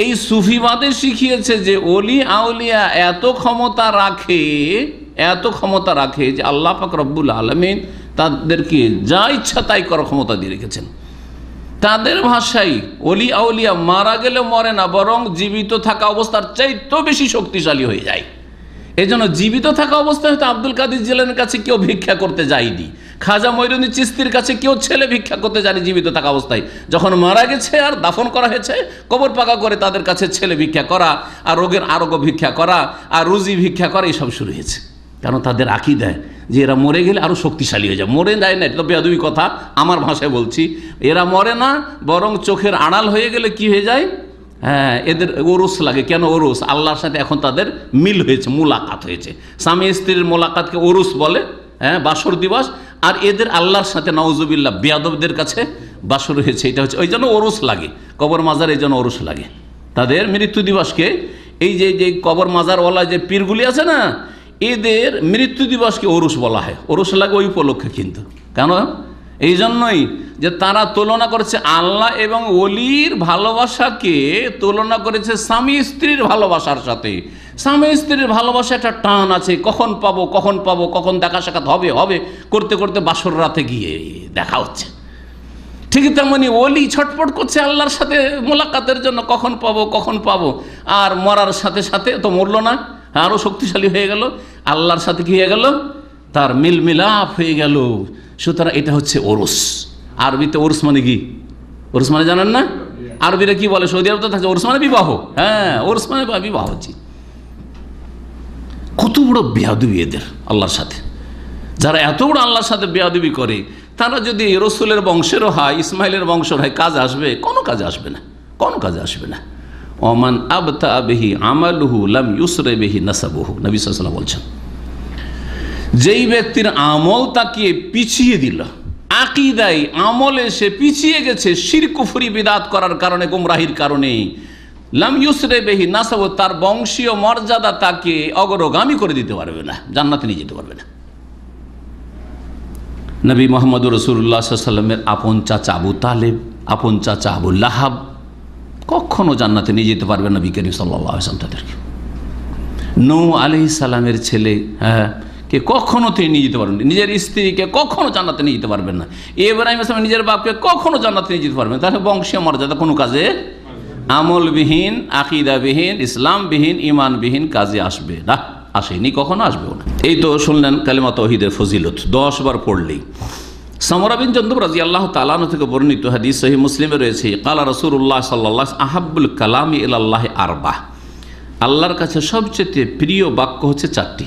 এই সুফিবাদে শিখিয়েছে যে অলি আউলিয়া এত ক্ষমতা রাখে যে আল্লাহ পাক রব্বুল আলামিন তাদেরকে যা ইচ্ছা তাই করার ক্ষমতা দিয়ে রেখেছেন। তাদের ভাষায় অলি আউলিয়া মারা গেলে মরে না, বরং জীবিত থাকা অবস্থার চাইতেও বেশি শক্তিশালী হয়ে যায়। এই জন্য জীবিত থাকা অবস্থায় হয়তো আব্দুল কাদের জিলানীর কাছে কেউ ভিক্ষা করতে যায়নি, খাজা মঈনুদ্দিন চিশতির কাছে কেউ ছেলে ভিক্ষা করতে যায়নি জীবিত থাকা অবস্থায়। যখন মারা গেছে আর দাফন করা হয়েছে, কবর পাকা করে তাদের কাছে ছেলে ভিক্ষা করা আর রোগের আরোগ্য ভিক্ষা করা আর রুজি ভিক্ষা করা এইসব শুরু হয়েছে। কারণ তাদের আকীদা যে এরা মরে গেলে আরও শক্তিশালী হয়ে যায়। মরে যায় না, এটা তো বেয়াদবি কথা, আমার ভাষায় বলছি। এরা মরে না, বরং চোখের আড়াল হয়ে গেলে কি হয়ে যায়, হ্যাঁ, এদের ওরস লাগে। কেন ওরস? আল্লাহর সাথে এখন তাদের মিল হয়েছে, মুলাকাত হয়েছে। স্বামী স্ত্রীর মোলাকাতকে ওরস বলে, হ্যাঁ, বাসর দিবস। আর এদের আল্লাহর সাথে নাউজুবিল্লাহ বেয়াদবদের কাছে বাসর হয়েছে, এটা হচ্ছে ওই জন্য ওরস লাগে। কবর মাজার এই জন্য ওরস লাগে তাদের মৃত্যু দিবসকে। এই যে কবর মাজারওয়ালা যে পীরগুলি আছে না, এদের মৃত্যু দিবসকে ওরস বলা হয়। ওরস লাগে ওই উপলক্ষে। কিন্তু কেন? এই জন্যই যে তারা তুলনা করেছে আল্লাহ এবং ওলির ভালোবাসাকে তুলনা করেছে স্বামী স্ত্রীর ভালোবাসার সাথে। স্বামী স্ত্রীর ভালোবাসা একটা টান আছে, কখন পাবো কখন দেখা সাক্ষাৎ হবে করতে করতে বাসর রাতে গিয়ে দেখা হচ্ছে। ঠিক তেমনি ওলি ছটফট করছে আল্লাহর সাথে মোলাকাতের জন্য, কখন পাবো। আর মরার সাথে সাথে তো মরল না, আরও শক্তিশালী হয়ে গেল, আল্লাহর সাথে কি হয়ে গেল, তার মিলমিলাপ হয়ে গেল। সুতরাং এটা হচ্ছে ওরস। আরবিতে ওরস মানে কি? ওরস মানে জানেন না? আরবিরা কি বলে? সৌদি আরব তো থাকছে ওরস মানে বিবাহ। হ্যাঁ, ওরস মানে বিবাহ হচ্ছে। কত বড় বেয়াদবি এদের আল্লাহর সাথে। যারা এত বড় আল্লাহর সাথে বেয়াদবি করে, তারা যদি রসুলের বংশেরও হয়, ইসমাইলের বংশের হয়, কাজ আসবে? কোনো কাজে আসবে না। ওমান আবতা বিহি আমালুহু লাম ইউসরে বিহি নাসাবুহু, নবী সাল্লাল্লাহু আলাইহি ওয়াসাল্লাম বলছেন, যেই ব্যক্তির আমল তাকে পিছিয়ে দিল, আকীদায় আমলে সে পিছিয়ে গেছে শিরক কুফরি বিদআত করার কারণে, গুমরাহির কারণে, লাম ইউসরে বিহি নাসাবু, তার বংশীয় মর্যাদা তাকে অগ্রগামী করে দিতে পারবে না, জান্নাতে নিয়ে যেতে পারবে না। নবী মুহাম্মদুর রাসূলুল্লাহ সাল্লাল্লাহু আলাইহি ওয়াসাল্লামের আপন চাচা আবু তালেব, আপন চাচা আবু লাহাব কখনো জান্নাতে নিয়ে যেতে পারবে না নবী করিম সাল্লাল্লাহু আলাইহি ওয়াসাল্লাম তাদেরকে। নূহ আলাইহিস সালামের ছেলে কে কখনো তিনি নিয়ে যেতে পারবেন না, নিজের স্ত্রীকে কখনো জান্নাতে নিয়ে যেতে পারবেন না, ইব্রাহিম আলাইহিস সালাম নিজের বাপকে কখনো জান্নাতে নিয়ে যেতে পারবেন না। তাহলে বংশীয় মর্যাদা কোনো কাজে, আমলবিহীন, আকীদাবিহীন, ইসলামবিহীন, ঈমানবিহীন কাজে আসবে না, আসেনি, কখনো আসবেও না। এই তো শুনলেন কালিমা তাওহীদের ফজিলত, 10 বার পড়লেই। সামরা বিন জুনদুব রাদিয়াল্লাহু তাআলা আনহু থেকে বর্ণিত হাদিস সহিহ মুসলিমে রয়েছে, ক্বালা রাসূলুল্লাহ সাল্লাল্লাহু আলাইহি ওয়াসাল্লাম আহাব্বুল কালামি ইলাল্লাহি আরবা, আল্লাহর কাছে সবচেয়ে প্রিয় বাক্য হচ্ছে 4টি।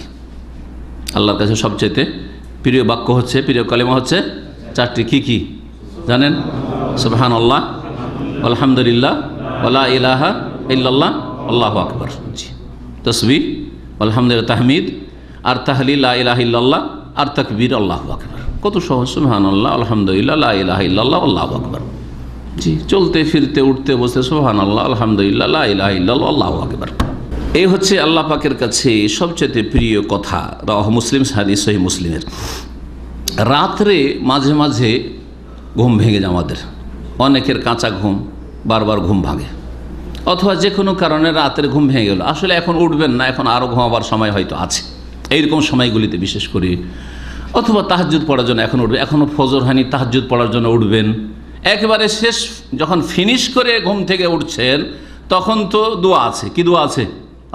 আল্লাহর কাছে সবচেয়ে প্রিয় বাক্য হচ্ছে, প্রিয় কালিমা হচ্ছে 4টি। কি জানেন? সুবহানাল্লাহ, আলহামদুলিল্লাহ, ওয়ালা ইলাহা ইল্লাল্লাহ, আল্লাহু আকবার। জি, তাসবিহ, আলহামদুলিল্লাহ, তাহমিদ, আর তাহলিল, লা ইলাহা ইল্লাল্লাহ, আর তাকবীর, আল্লাহু আকবার। কত সহজ! সুবহানাল্লাহ, আলহামদুলিল্লাহ, লা ইলাহা ইল্লাল্লাহ, আল্লাহু আকবার। জি, চলতে ফিরতে উঠতে বসতে সুবহানাল্লাহ, আলহামদুলিল্লাহ, লা ইলাহা ইল্লাল্লাহ, আল্লাহু আকবার। এই হচ্ছে আল্লাহ পাকের কাছে সবচেয়ে প্রিয় কথা। রাওয়াহ মুসলিম, হাদিস সহিহ মুসলিমের। রাত্রে মাঝে মাঝে ঘুম ভেঙে যায় আমাদের, অনেকের কাঁচা ঘুম, বারবার ঘুম ভাঙে, অথবা যে কোনো কারণে রাতের ঘুম ভেঙে গেল, আসলে এখন উঠবেন না, এখন আরও ঘুমাবার সময় হয়তো আছে, এইরকম সময়গুলিতে বিশেষ করে, অথবা তাহাজ্জুদ পড়ার জন্য এখন উঠবেন, এখনও ফজর হয়নি, তাহাজ্জুদ পড়ার জন্য উঠবেন। একেবারে শেষ যখন ফিনিশ করে ঘুম থেকে উঠছেন, তখন তো দোয়া আছে। কি দোয়া আছে?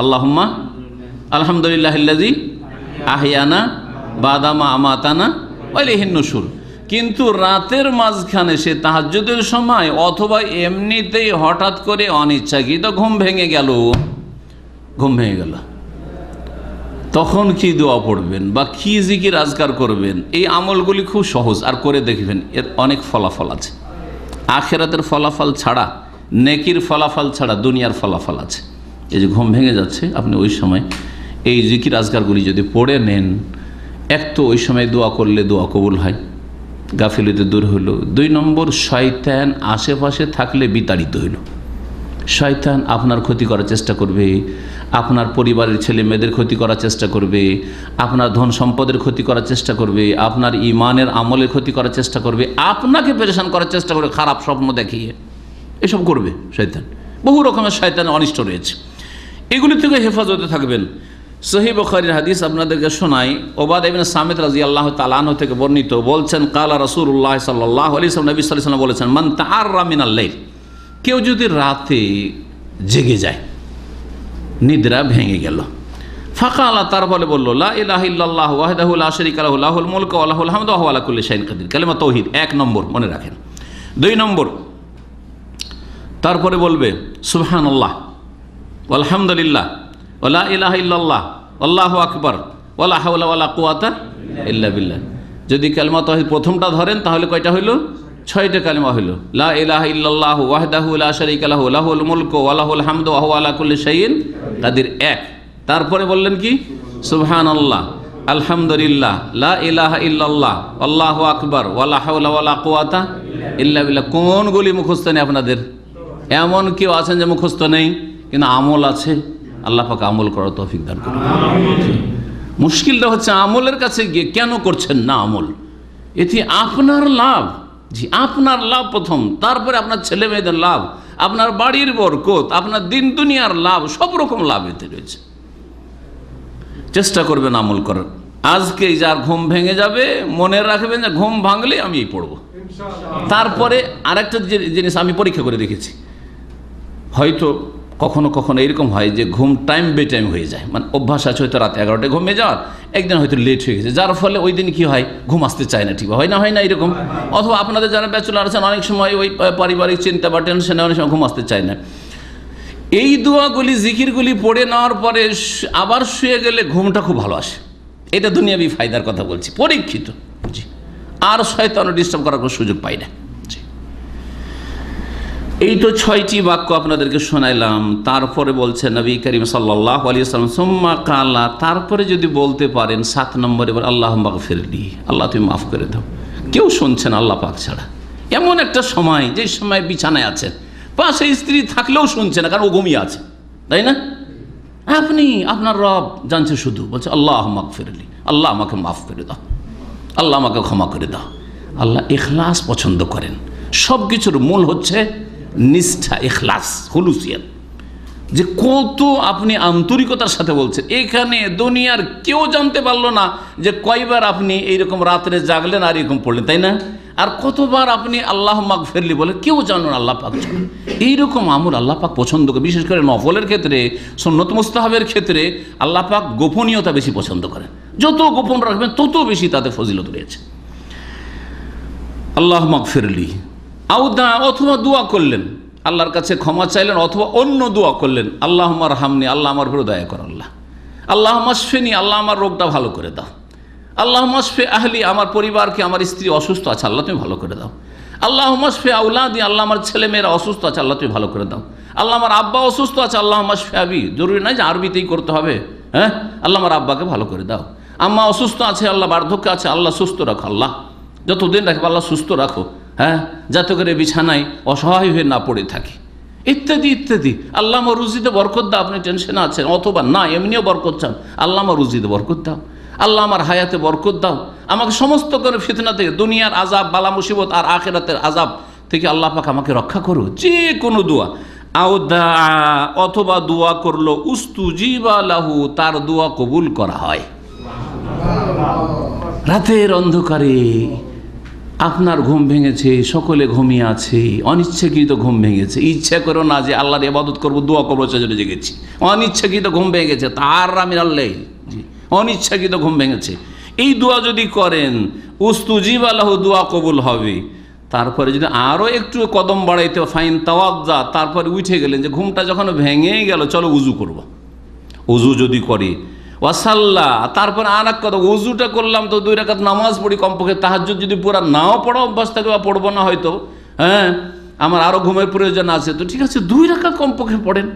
আল্লাহুম্মা আলহামদুলিল্লাহিল্লাযী আহইয়ানা বাদামা আমাতানা ওয়া ইলাইহিন নুশুর। কিন্তু রাতের মাঝখানে সে তাহাজ্জুদের সময় অথবা এমনিতেই হঠাৎ করে অনিচ্ছাকৃত ঘুম ভেঙে গেল, তখন কি দোয়া পড়বেন বা কি জিকির আজকার করবেন? এই আমলগুলি খুব সহজ, আর করে দেখবেন, এর অনেক ফলাফল আছে। আখিরাতের ফলাফল ছাড়া, নেকির ফলাফল ছাড়া দুনিয়ার ফলাফল আছে। এই যে ঘুম ভেঙে যাচ্ছে, আপনি ওই সময় এই জিকির আজকারগুলি যদি পড়ে নেন, এক তো ওই সময় দোয়া করলে দোয়া কবুল হয়, গাফিলতি দূর হইল। 2 নম্বর, শয়তান আশেপাশে থাকলে বিতাড়িত হইল। শয়তান আপনার ক্ষতি করার চেষ্টা করবে, আপনার পরিবারের ছেলে মেয়েদের ক্ষতি করার চেষ্টা করবে, আপনার ধন সম্পদের ক্ষতি করার চেষ্টা করবে, আপনার ইমানের আমলের ক্ষতি করার চেষ্টা করবে, আপনাকে পেরেশান করার চেষ্টা করবে, খারাপ স্বপ্ন দেখিয়ে এসব করবে শয়তান। বহু রকমের শয়তানের অনিষ্ট রয়েছে, এগুলি থেকে হেফাজতে থাকবেন। সহিহ বুখারীর হাদিস আপনাদেরকে শোনাই, ওবাদা ইবনে সামিত রাদিয়াল্লাহু তাআলা আনহু থেকে বর্ণিত, বলছেন কালা রাসূলুল্লাহ সাল্লাল্লাহু আলাইহি ওয়াসাল্লাম, নবী সাল্লাল্লাহু আলাইহি ওয়াসাল্লাম বলেছেন, মান তাআররা মিনাল লাইল, কেউ যদি রাতে জেগে যায়, নিদ্রা ভেঙে গেল, ফাকালা, তারপরে বলল লা ইলাহা ইল্লাল্লাহু ওয়াহদাহু লা শারীকা লাহু লাহুল মুলকু ওয়া লাহুল হামদু ওয়া হুয়া আলা কুল্লি শাইইন কাদির, কালিমা তাওহীদ 1 নম্বর মনে রাখেন। 2 নম্বর, তারপরে বলবে সুবহানাল্লাহ আলহামদুলিল্লাহ ওয়া লা ইলাহা ইল্লাল্লাহ আল্লাহু আকবার ওয়া লা হাওলা ওয়া লা কুওয়াতা ইল্লা বিল্লাহ। যদি কালিমা তাওহীদ প্রথমটা ধরেন তাহলে কয়টা হইল? 6টা কালিমা হইল। লা ইলাহা ইল্লাল্লাহু ওয়াহদাহু লা শারীকা লাহু লাহুল মুলকু ওয়া লাহুল হামদু ওয়া হুয়া আলা কুল্লি শাইইন কাদির 1। তারপরে বললেন কি? সুবহানাল্লাহ আলহামদুলিল্লাহ লা ইলাহা ইল্লাল্লাহ আল্লাহু আকবার ওয়া লা হাওলা ওয়া লা কুওয়াতা ইল্লা বিল্লাহ। কোনগুলি মুখস্থ নেই আপনাদের? এমন কেউ আছেন যে মুখস্থ নেই কিন্তু আমল আছে? আল্লাহ পাক আমল করার তৌফিক দান করুন। মুশকিলটা হচ্ছে আমলের কাছে গিয়ে কেন করছেন না আমল? এতে আপনার লাভ, জি আপনার লাভ প্রথম, তারপরে আপনার ছেলে মেয়েদের লাভ, আপনার বাড়ির বরকত, আপনার দিন দুনিয়ার লাভ, সব রকম লাভ এতে রয়েছে। চেষ্টা করবেন আমল করার। আজকে যার ঘুম ভেঙে যাবে মনে রাখবেন যে ঘুম ভাঙলে আমি এই পড়বো। তারপরে আরেকটা জিনিস আমি পরীক্ষা করে দেখেছি, হয়তো কখনো কখনো এরকম হয় যে ঘুম টাইম বে টাইম হয়ে যায়, মানে অভ্যাস আছে হয়তো রাত 11টায় ঘুমিয়ে যাওয়ার, একদিন হয়তো লেট হয়ে গেছে, যার ফলে ওই দিন কি হয় ঘুম আসতে চায় না, ঠিক হয় না এরকম। অথবা আপনাদের যারা ব্যাচেলর আছেন অনেক সময় ওই পারিবারিক চিন্তা বা টেনশনে অনেক সময় ঘুম আসতে চায় না। এই দোয়াগুলি জিকিরগুলি পড়ে নেওয়ার পরে আবার শুয়ে গেলে ঘুমটা খুব ভালো আসে। এটা দুনিয়াবি ফায়দার কথা বলছি, পরীক্ষিত। জি, আর শয়তান ডিস্টার্ব করার কোনো সুযোগ পাই না। জি, এই তো 6টি বাক্য আপনাদেরকে শোনাইলাম। তারপরে বলছে নবী করিম সাল্লাল্লাহু আলাইহি ওয়াসাল্লাম সুম্মা কালা, তারপরে যদি বলতে পারেন 7 নম্বরে আল্লাহুম্মা গফিরলি, আল্লাহ তুমি মাফ করে দাও। কেউ শুনছেন আল্লাহ পাক ছাড়া। এমন একটা সময় যে সময় বিছানায় আছেন, পাশে স্ত্রী থাকলেও শুনছে না, কারণ ও ঘুমিয়ে আছে, তাই না? আপনি আপনার রব জানছে, শুধু বলছে আল্লাহুম্মা গফিরলি, আল্লাহ আমাকে মাফ করে দাও, আল্লাহ আমাকে ক্ষমা করে দাও। আল্লাহ ইখলাস পছন্দ করেন। সব কিছুর মূল হচ্ছে নিষ্ঠা, ইখলাস, হুলুসিয়াত, যে কত আপনি আন্তরিকতার সাথে বলছেন। এখানে দুনিয়ার কেউ জানতে পারলো না যে কয়বার আপনি এইরকম রাত্রে জাগলেন আর এরকম পড়লেন, তাই না? আর কতবার আপনি আল্লাহুম্মা গফিরলি বলে, কেউ জানেন আল্লাহ পাক জানেন। এইরকম আমল আল্লাহ পাক পছন্দ করে। বিশেষ করে নফলের ক্ষেত্রে, সুন্নত মুস্তাহাবের ক্ষেত্রে আল্লাহ পাক গোপনীয়তা বেশি পছন্দ করেন। যত গোপন রাখবেন তত বেশি তাতে ফজিলত রয়েছে। আল্লাহুম্মা গফিরলি আউদা, অথবা দোয়া করলেন আল্লাহর কাছে ক্ষমা চাইলেন, অথবা অন্য দোয়া করলেন আল্লাহুম্মা রহামনি, আল্লাহ আমার উপর দয়া কর, আল্লাহ আল্লাহুম্মা শফিনি, আল্লাহ আমার রোগটা ভালো করে দাও, আল্লাহুম্মা শফি আহলি, আমার পরিবারকে, আমার স্ত্রী অসুস্থ আছে আল্লাহ তুমি ভালো করে দাও, আল্লাহুম্মা শফি আউলাদি, আল্লাহ আমার ছেলে মেয়েরা অসুস্থ আছে আল্লাহ তুমি ভালো করে দাও, আল্লাহ আমার আব্বা অসুস্থ আছে আল্লাহুম্মা শফি আবি, জরুরি নয় যে আরবিতেই করতে হবে, হ্যাঁ, আল্লাহ আমার আব্বাকে ভালো করে দাও, আম্মা অসুস্থ আছে আল্লাহ, বার্ধক্য আছে আল্লাহ সুস্থ রাখো, আল্লাহ যতদিন রাখবে আল্লাহ সুস্থ রাখো, হ্যাঁ, যাতে করে বিছানায় অসহায় হয়ে না পড়ে থাকি, ইত্যাদি ইত্যাদি। আল্লাহ আমার রুজিতে বরকত দাও, আপনি টেনশনে আছেন, অথবা না এমনিও বরকত চান, আল্লাহ আমার রুজিতে বরকত দাও, আল্লাহ আমার হায়াতে বরকত দাও, আমাকে সমস্ত করে ফিতনা থেকে, দুনিয়ার আজাব, বালা মুসিবত আর আখিরাতের আজাব থেকে আল্লাহ পাক আমাকে রক্ষা করো। যে কোনো দোয়া, আউদা, অথবা দোয়া করলো উস্তুজিবা লাহু, তার দোয়া কবুল করা হয়। রাতের অন্ধকারে আপনার ঘুম ভেঙেছে, সকলে ঘুমিয়ে আছে, অনিচ্ছাকৃত ঘুম ভেঙেছে, ইচ্ছা করো না যে আল্লাহর ইবাদত করবো, দোয়া করবো, সেজন্য জেগেছি, অনিচ্ছাকৃত ঘুম ভেঙেছে, তার আমির আল্লাহ, অনিচ্ছাকৃত ঘুম ভেঙেছে। এই দোয়া যদি করেন উস্তুজিবা লাহু, দোয়া কবুল হবে। তারপরে যদি আরও একটু কদম বাড়াইতে, ফাইন তাওয়াজ্জা, তারপরে উঠে গেলেন যে ঘুমটা যখন ভেঙে গেল, চলো উজু করব, উজু যদি করি, ওয়াসাল্লাহ, তারপর আর এক কথা, উজুটা করলাম তো 2 রাকাত নামাজ পড়ি কমপক্ষে, তাহাজ্জুদ যদি পুরা নাও পড়া অভ্যাস থাকে বা পড়বো না হয়তো, হ্যাঁ, আমার আরও ঘুমের প্রয়োজন আছে, তো ঠিক আছে 2 রাকাত কমপক্ষে পড়েন,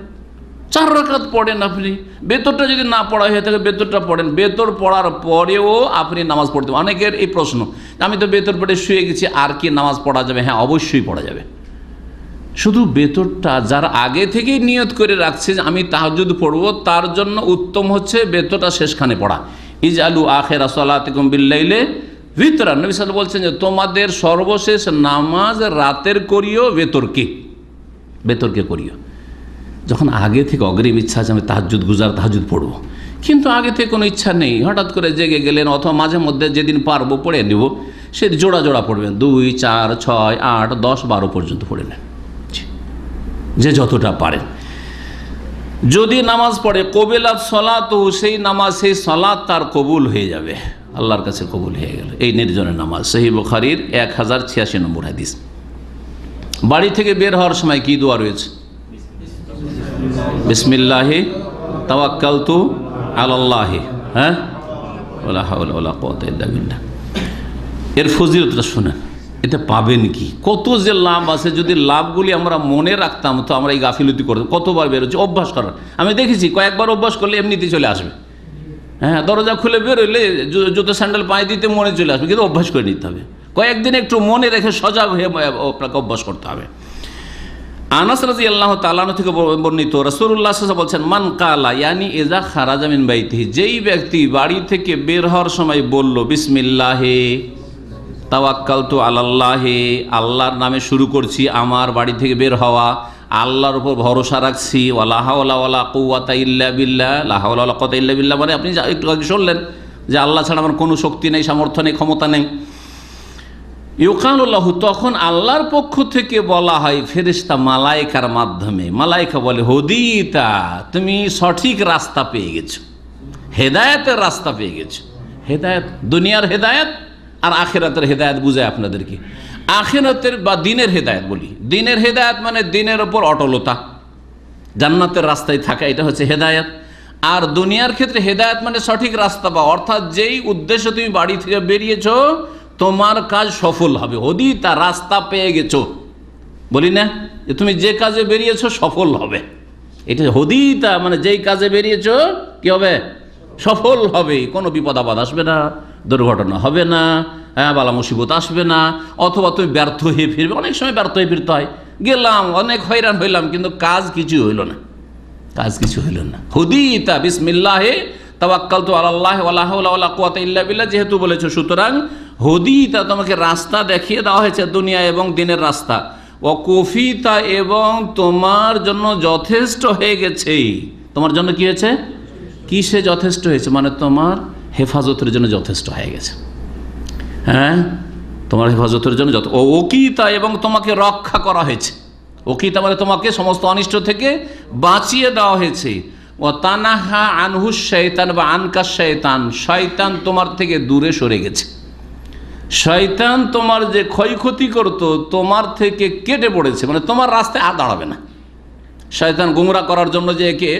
4 রাকাত পড়েন। আপনি বেতরটা যদি না পড়া হয়ে থাকে বেতরটা পড়েন, বেতর পড়ার পরেও আপনি নামাজ পড়তে। অনেকের এই প্রশ্ন, আমি তো বেতর পড়ে শুয়ে গেছি, আর কি নামাজ পড়া যাবে? হ্যাঁ, অবশ্যই পড়া যাবে। শুধু বেতরটা যারা আগে থেকেই নিয়ত করে রাখছে যে আমি তাহাজ্জুদ পড়ব, তার জন্য উত্তম হচ্ছে বেতরটা শেষখানে পড়া। ইজআলু আখিরা সালাতিকুম বিল্লাইলি ভিতরান, নবী সাল্লাল্লাহু আলাইহি ওয়াসাল্লাম বলছেন যে তোমাদের সর্বশেষ নামাজ রাতের করিও বেতরকে করিও। যখন আগে থেকে অগ্রিম ইচ্ছা আছে আমি তাহাজ্জুদ গুজার তাহাজ্জুদ পড়বো, কিন্তু আগে থেকে কোনো ইচ্ছা নেই, হঠাৎ করে জেগে গেলেন অথবা মাঝে মধ্যে যেদিন পারবো পড়ে নেব, সে জোড়া জোড়া পড়বেন, 2, 4, 6, 8, 10, 12 পর্যন্ত পড়ে নেন, যে যতটা পারেন। যদি নামাজ পড়ে কবিলাত সলাত, সেই নামাজ সেই সলাত তার কবুল হয়ে যাবে, আল্লাহর কাছে কবুল হয়ে গেল। এই নির্জনের নামাজ সহিহ বুখারীর 1086 নম্বর হাদিস। বাড়ি থেকে বের হওয়ার সময় কি দোয়া রয়েছে? বিসমিল্লাহি তাওয়াক্কালতু আলাল্লাহি, হ্যাঁ, ওয়ালা হাওলা ওয়ালা কুওয়াতা ইল্লা বিল্লাহ। এর ফজিলতটা শুনেন, এটা পাবেন কি, কত যে লাভ আছে। যদি লাভগুলি আমরা মনে রাখতাম তো আমরা এই গাফিলতি করতাম। কতবার বেরোচ্ছি, অভ্যাস করার, আমি দেখেছি কয়েকবার অভ্যাস করলে এমনিতেই চলে আসবে। হ্যাঁ, দরজা খুলে বেরোলে জুতো স্যান্ডেল পায়ে দিতে মনে চলে আসবে, কিন্তু অভ্যাস করে নিতে হবে। কয়েকদিন একটু মনে রেখে সজাগ হয়ে আপনাকে অভ্যাস করতে হবে। আনাস রাদিয়াল্লাহু তাআলা আনহু থেকে বর্ণিত, রাসূলুল্লাহ সাল্লাল্লাহু আলাইহি ওয়াসাল্লাম বলছেন, মান কালা ইয়ানি ইযা খারাজা মিন বাইতিহি, যেই ব্যক্তি বাড়ি থেকে বের হওয়ার সময় বলল বিসমিল্লাহি তাওয়াক্কালতু আলাল্লাহি, আল্লাহর নামে শুরু করছি আমার বাড়ি থেকে বের হওয়া, আল্লাহর উপর ভরসা রাখছি, ওয়ালা হাওলা ওয়ালা কুওয়াতা ইল্লা বিল্লাহ, লা হাওলা ওয়ালা কুওয়াতা ইল্লা বিল্লাহ, মানে আপনি একটু আগে শুনলেন যে আল্লাহ ছাড়া আমার কোনো শক্তি নেই, সামর্থ্য নেই, ক্ষমতা নেই। ইউকালু লাহু, তখন আল্লাহর পক্ষ থেকে বলা হয় ফেরেশতা মালায়েকার মাধ্যমে, মালায়েকা বলে হুদিতা, তুমি সঠিক রাস্তা পেয়ে গেছো, হেদায়েতের রাস্তা পেয়ে গেছো। হেদায়েত, দুনিয়ার হেদায়েত আর আখিরাতের হেদায়েত বুঝায় আপনাদেরকে। আখিরাতের বা দিনের হেদায়েত বলি, দিনের হেদায়েত মানে দিনের ওপর অটলতা, জান্নাতের রাস্তায় থাকা, এটা হচ্ছে হেদায়েত। আর দুনিয়ার ক্ষেত্রে হেদায়েত মানে সঠিক রাস্তা বা, অর্থাৎ যেই উদ্দেশ্য তুমি বাড়ি থেকে বেরিয়েছো তোমার কাজ সফল হবে। হদিতা, রাস্তা পেয়ে গেছো, বলি না যে তুমি যে কাজে বেরিয়েছো সফল হবে, এটা হদিতা মানে যেই কাজে বেরিয়েছো কি হবে, সফল হবে, কোনো বিপদ আপদ আসবে না, দুর্ঘটনা হবে না, হ্যাঁ, বালা মুসিবত আসবে না, অথবা তুমি ব্যর্থ হয়ে ফিরবে। অনেক সময় ব্যর্থ হয়ে ফিরতে হয়, গেলাম অনেক হয়রান হইলাম কিন্তু কাজ কিছু হইল না, কাজ কিছু হইল না। হুদিতা বিসমিল্লাহি তাওয়াক্কালতু আলাল্লাহি ওয়ালা হাওলা ওয়ালা কুওয়াতা ইল্লা বিল্লাহ যেহেতু বলেছো, সুতরাং হুদিতা তোমাকে রাস্তা দেখিয়ে দেওয়া হয়েছে, দুনিয়া এবং দিনের রাস্তা। ও কুফিতা, এবং তোমার জন্য যথেষ্ট হয়ে গেছে। তোমার জন্য কি হয়েছে, কিসে যথেষ্ট হয়েছে, মানে তোমার হেফাজতের জন্য যথেষ্ট হয়ে গেছে। হ্যাঁ, তোমার হেফাজতের জন্য যত। ও ওকিতা, এবং তোমাকে রক্ষা করা হয়েছে। ওকিতা মানে তোমাকে সমস্ত অনিষ্ট থেকে বাঁচিয়ে দেওয়া হয়েছে। ও তানাহা আনহু শয়তান বা আনকা শয়তান, শয়তান তোমার থেকে দূরে সরে গেছে। শয়তান তোমার যে ক্ষয়ক্ষতি করতো তোমার থেকে কেটে পড়েছে, মানে তোমার রাস্তায় আর দাঁড়াবে না। শয়তান গুমরা করার জন্য যে একে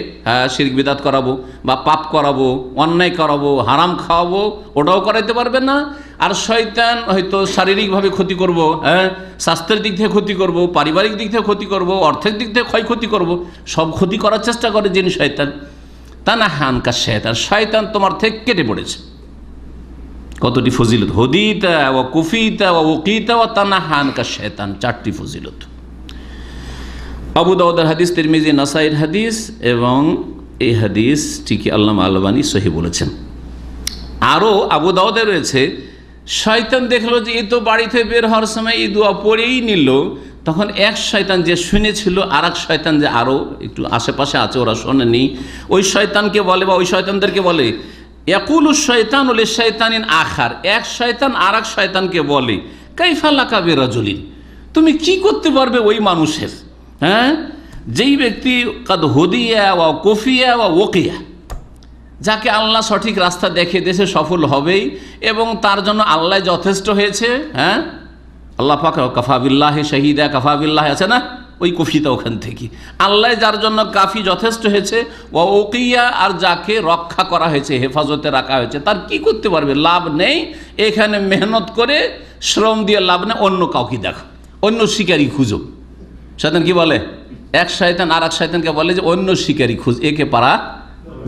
শিরক বিদআত করাবো বা পাপ করাবো, অন্যায় করাবো, হারাম খাওয়াবো, ওটাও করাইতে পারবে না। আর শয়তান হয়তো শারীরিকভাবে ক্ষতি করব, হ্যাঁ, স্বাস্থ্যের দিক থেকে ক্ষতি করব, পারিবারিক দিক থেকে ক্ষতি করব, অর্থের দিক থেকে ক্ষয়ক্ষতি করব, সব ক্ষতি করার চেষ্টা করে যিনি শয়তান। তা না হানকা শয়তান, শয়তান তোমার থেকে কেটে পড়েছে। কতটি ফজিলত, হুদিতা ও কুফিতা ও ওকিতা ও তানা হানকা শয়তান, 4টি ফজিলত। আবু দাউদের হাদিস, তিরমিজি, নাসাইর হাদিস, এবং এই হাদিসটিকে আল্লামা আলবানী সহিহ বলেছেন। আরও আবু দাউদে রয়েছে, শয়তান দেখলো যে এই তো বাড়িতে বের হওয়ার সময় এই দোয়া পড়েই নিল, তখন এক শয়তান যে শুনেছিল আর এক শয়তান যে আরও একটু আশেপাশে আছে ওরা শোনেনি, ওই শয়তানকে বলে বা ওই শয়তানদেরকে বলে ইয়াকুলু শয়তান ওলে শয়তানিন আখার, এক শয়তান আর এক শয়তানকে বলে কাইফা লাকা বিরাজুলিন, তুমি কি করতে পারবে ওই মানুষের, হ্যাঁ, যেই ব্যক্তি কাদ হুদিয়া ওয়া কুফিয়া ওয়া ওকিয়া, যাকে আল্লাহ সঠিক রাস্তা দেখে দেশে সফল হবেই এবং তার জন্য আল্লাহ যথেষ্ট হয়েছে। হ্যাঁ, আল্লাহ পাক কাফা বিল্লাহি শাহিদা, কাফা বিল্লাহি আছে না, ওই কুফিতা ওখান থেকে আল্লাহ যার জন্য কাফি যথেষ্ট হয়েছে। ও ওকিয়া, আর যাকে রক্ষা করা হয়েছে, হেফাজতে রাখা হয়েছে, তার কি করতে পারবে, লাভ নেই। এখানে মেহনত করে শ্রম দিয়ে লাভ নেই, অন্য কাউকে দেখো, অন্য শিকারী খুঁজো। শয়তান কি বলে, এক শয়তান আর এক শয়তানকে বলে যে অন্য শিকারী খুঁজ, একে পারা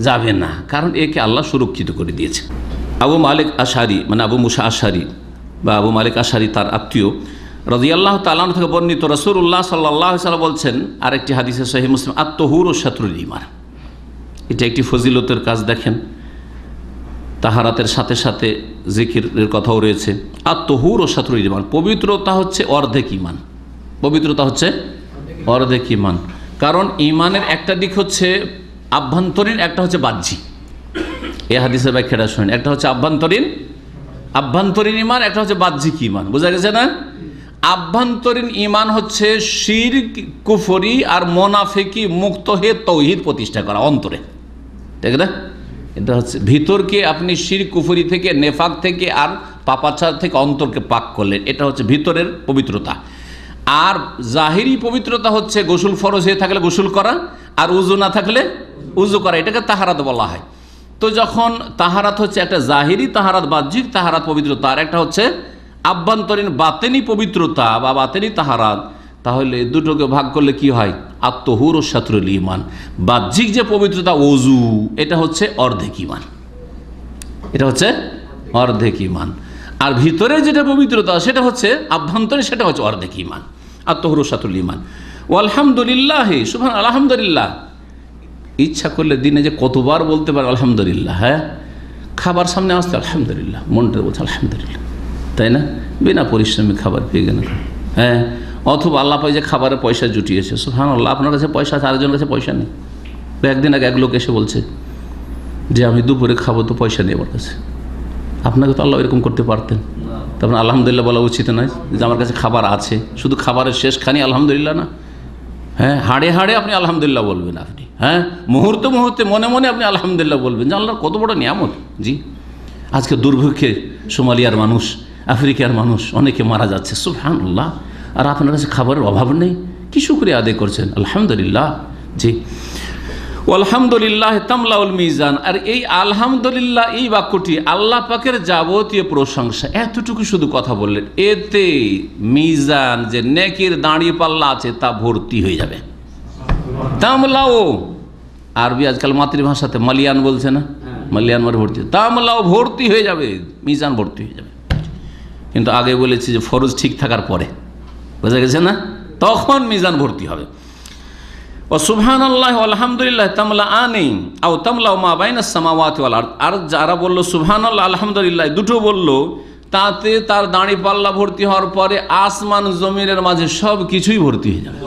যাবে না, কারণ একে আল্লাহ সুরক্ষিত করে দিয়েছে। আবু মালিক আশারি, মানে আবু মুসা আশারি বা আবু মালিক আশারি তার আত্মীয়, রাদিয়াল্লাহু তাআলা আনহু থেকে বর্ণিত, রাসূলুল্লাহ সাল্লাল্লাহু আলাইহি ওয়াসাল্লাম বলছেন, আরেকটি হাদিসে সহিহ মুসলিম, আত-তাহুরু শাতরুল ঈমান। এটা একটি ফজিলতের কাজ। দেখেন, তাহারাতের সাথে সাথে জিকিরের কথাও রয়েছে। আত-তাহুরু শাতরুল ঈমান, পবিত্রতা হচ্ছে অর্ধেক ঈমান, পবিত্রতা হচ্ছে অর্ধেক ঈমান। কারণ ইমানের একটা দিক হচ্ছে আভ্যন্তরীণ, একটা হচ্ছে বাহ্যিক। এই হাদিসের ব্যাখ্যাটা শুনেন, একটা হচ্ছে আভ্যন্তরীণ ইমান, একটা হচ্ছে বাহ্যিক ইমান। বোঝা গেছে না? আভ্যন্তরীণ ইমান হচ্ছে শিরক, কুফরি আর মুনাফিকি মুক্ত হয়ে তৌহিদ প্রতিষ্ঠা করা অন্তরে, ঠিক না? এটা হচ্ছে ভিতরকে আপনি শিরক কুফরি থেকে, নেফাক থেকে আর পাপাচার থেকে অন্তরকে পাক করলেন, এটা হচ্ছে ভিতরের পবিত্রতা। আর জাহিরি পবিত্রতা হচ্ছে গোসল ফরজ হয়ে থাকলে গোসল করা, আর উজু না থাকলে উজু করা, এটাকে তাহারাত বলা হয়। তো যখন তাহারাত হচ্ছে একটা জাহিরি তাহারাত, বাহ্যিক তাহারাত পবিত্রতা, আর একটা হচ্ছে আভ্যন্তরীণ বাতেনি পবিত্রতা বা বাতেনি তাহারাত, তাহলে দুটোকে ভাগ করলে কি হয়? আত্মহুর ও শাতরুল ইমান। বাহ্যিক যে পবিত্রতা ওযু, এটা হচ্ছে অর্ধেক ইমান, এটা হচ্ছে অর্ধেক ইমান। আর ভিতরে যেটা পবিত্রতা সেটা হচ্ছে আভ্যন্তরে, সেটা হচ্ছে অর্ধেক ইমান, আত্মহুর ও শাতরুল ইমান। আলহামদুলিল্লাহ, সুবহান আলহামদুলিল্লাহ। ইচ্ছা করলে দিনে যে কতবার বলতে পারে আলহামদুলিল্লাহ। হ্যাঁ, খাবার সামনে আসতে আলহামদুলিল্লাহ, মনটা বলছে আলহামদুলিল্লাহ, তাই না? বিনা পরিশ্রমে খাবার পেয়ে গেল। হ্যাঁ, অথবা আল্লাহ পাই যে খাবারের পয়সা জুটিয়েছে, সুবহানাল্লাহ। আপনার কাছে পয়সা আছে, আরেকজনের কাছে পয়সা নেই। একদিন আগে এক লোক এসে বলছে যে আমি দুপুরে খাবো, তো পয়সা নেই আমার কাছে। আপনাকে তো আল্লাহ এরকম করতে পারতেন, তারপর আলহামদুলিল্লাহ বলা উচিত নয় যে আমার কাছে খাবার আছে? শুধু খাবারের শেষখানি আলহামদুলিল্লাহ না? হ্যাঁ, হাড়ে হাড়ে আপনি আলহামদুলিল্লাহ বলবেন। আপনি হ্যাঁ, মুহূর্তে মুহূর্তে মনে মনে আপনি আলহামদুলিল্লাহ বলবেন যে আল্লাহর কত বড় নিয়ামত। জি, আজকে দুর্ভিক্ষে সোমালিয়ার মানুষ, আফ্রিকার মানুষ অনেকে মারা যাচ্ছে, সুবহানাল্লাহ, আর আপনার কাছে খাবারের অভাব নেই। কি শুকরিয়া আদায় করছেন? আলহামদুলিল্লাহ। জি, আলহামদুলিল্লাহ তামলাউল মিজান। আর এই আলহামদুলিল্লাহ এই বাক্যটি আল্লাহ পাকের যাবতীয় প্রশংসা, এতটুকু শুধু কথা বললেন, এতে মিজান যে নেকির দাঁড়িয়ে পাল্লা আছে তা ভর্তি হয়ে যাবে। তামলাও, আরবি আজকাল মাতৃভাষাতে মালিয়ান বলছে না, মালিয়ান মানে ভর্তি, তামলাও ভর্তি হয়ে যাবে, মিজান ভর্তি হয়ে যাবে। কিন্তু আগে বলেছি যে ফরজ ঠিক থাকার পরে, বোঝা গেছে না, তখন মিজান ভর্তি হবে। ও সুবহানাল্লাহ আলহামদুলিল্লাহ তামলা আনি আও তামলাউ মা বাইনাস সামাওয়াতি ওয়াল আরদ। আর যারা বলল সুবহানাল্লাহ আলহামদুলিল্লাহ দুটো বলল, তাতে তার দাঁড়ি পাল্লা ভর্তি হওয়ার পরে আসমান জমিনের মাঝে সব কিছুই ভর্তি হয়ে যাবে।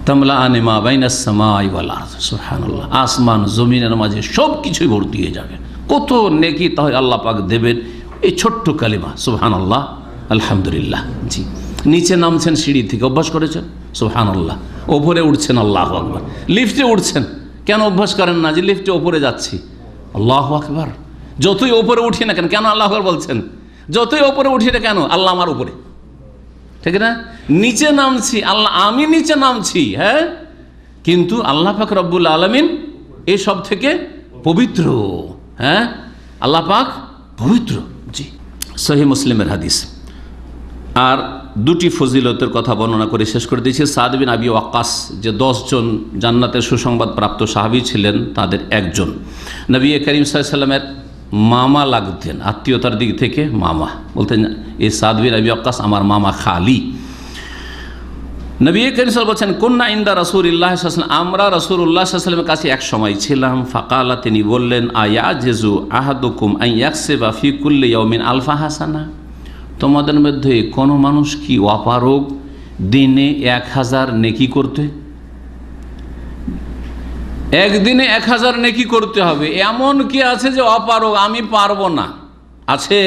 তামলা আনি মা বাইনাস সামাই ওয়াল আরদ, সুবহানাল্লাহ, আসমান জমিনের মাঝে সব কিছুই ভর্তি হয়ে যাবে। কত নেকি তাহলে আল্লাহ পাক দেবেন এই ছোট্ট কালিমা সুবহানাল্লাহ আলহামদুলিল্লাহ। জি, নিচে নামছেন সিঁড়ি থেকে, অভ্যাস করেছেন সুবহানাল্লাহ, ওপরে উঠছেন আল্লাহু আকবার, লিফটে উঠছেন, কেন অভ্যাস করেন না যে লিফটে ওপরে যাচ্ছি আল্লাহু আকবার? যতই ওপরে উঠি না কেন, কেন আল্লাহু আকবার বলছেন? যতই ওপরে উঠি না কেন, আল্লাহ আমার উপরে, ঠিক না? নিচে নামছি আল্লাহ, আমি নিচে নামছি, হ্যাঁ, কিন্তু আল্লাহ পাক রব্বুল আলামিন এসব থেকে পবিত্র। হ্যাঁ, আল্লাহ পাক পবিত্র। জি, সহিহ মুসলিমের হাদিস। আর দুটি ফজিলতের কথা বর্ণনা করে শেষ করে দিয়েছি। সাদ বিন আবি ওয়াক্কাস, যে 10 জন জান্নাতের সুসংবাদ প্রাপ্ত সাহাবী ছিলেন, তাদের একজন। নবী করিম সাল্লাল্লাহু আলাইহি ওয়াসাল্লামের মামা লাগতেন, আত্মীয়তার দিক থেকে মামা, বলতেন এই সাদ বিন আবি ওয়াক্কাস আমার মামা খালি। নবী করিম সাল্লাল্লাহু আলাইহি ওয়াসাল্লাম বলছেন কুন্না ইনদা রাসূলিল্লাহ সাল্লাল্লাহু আলাইহি ওয়াসাল্লাম, আমরা রাসূলুল্লাহ সাল্লাল্লাহু আলাইহি ওয়াসাল্লামের কাছে এক সময় ছিলাম। ফাকালা, তিনি বললেন, আয়াজিজু আহাদুকুম আন ইয়াকসিবা ফি কুল্লি ইয়াউমিন আলফা হাসানা, তোমাদের মধ্যে কোনো মানুষ কি অপারগ দিনে 1000 নেকি করতে? একদিনে 1000 নেকি করতে হবে, এমন কি আছে যে অপারগ, আমি পারবো না? আছে?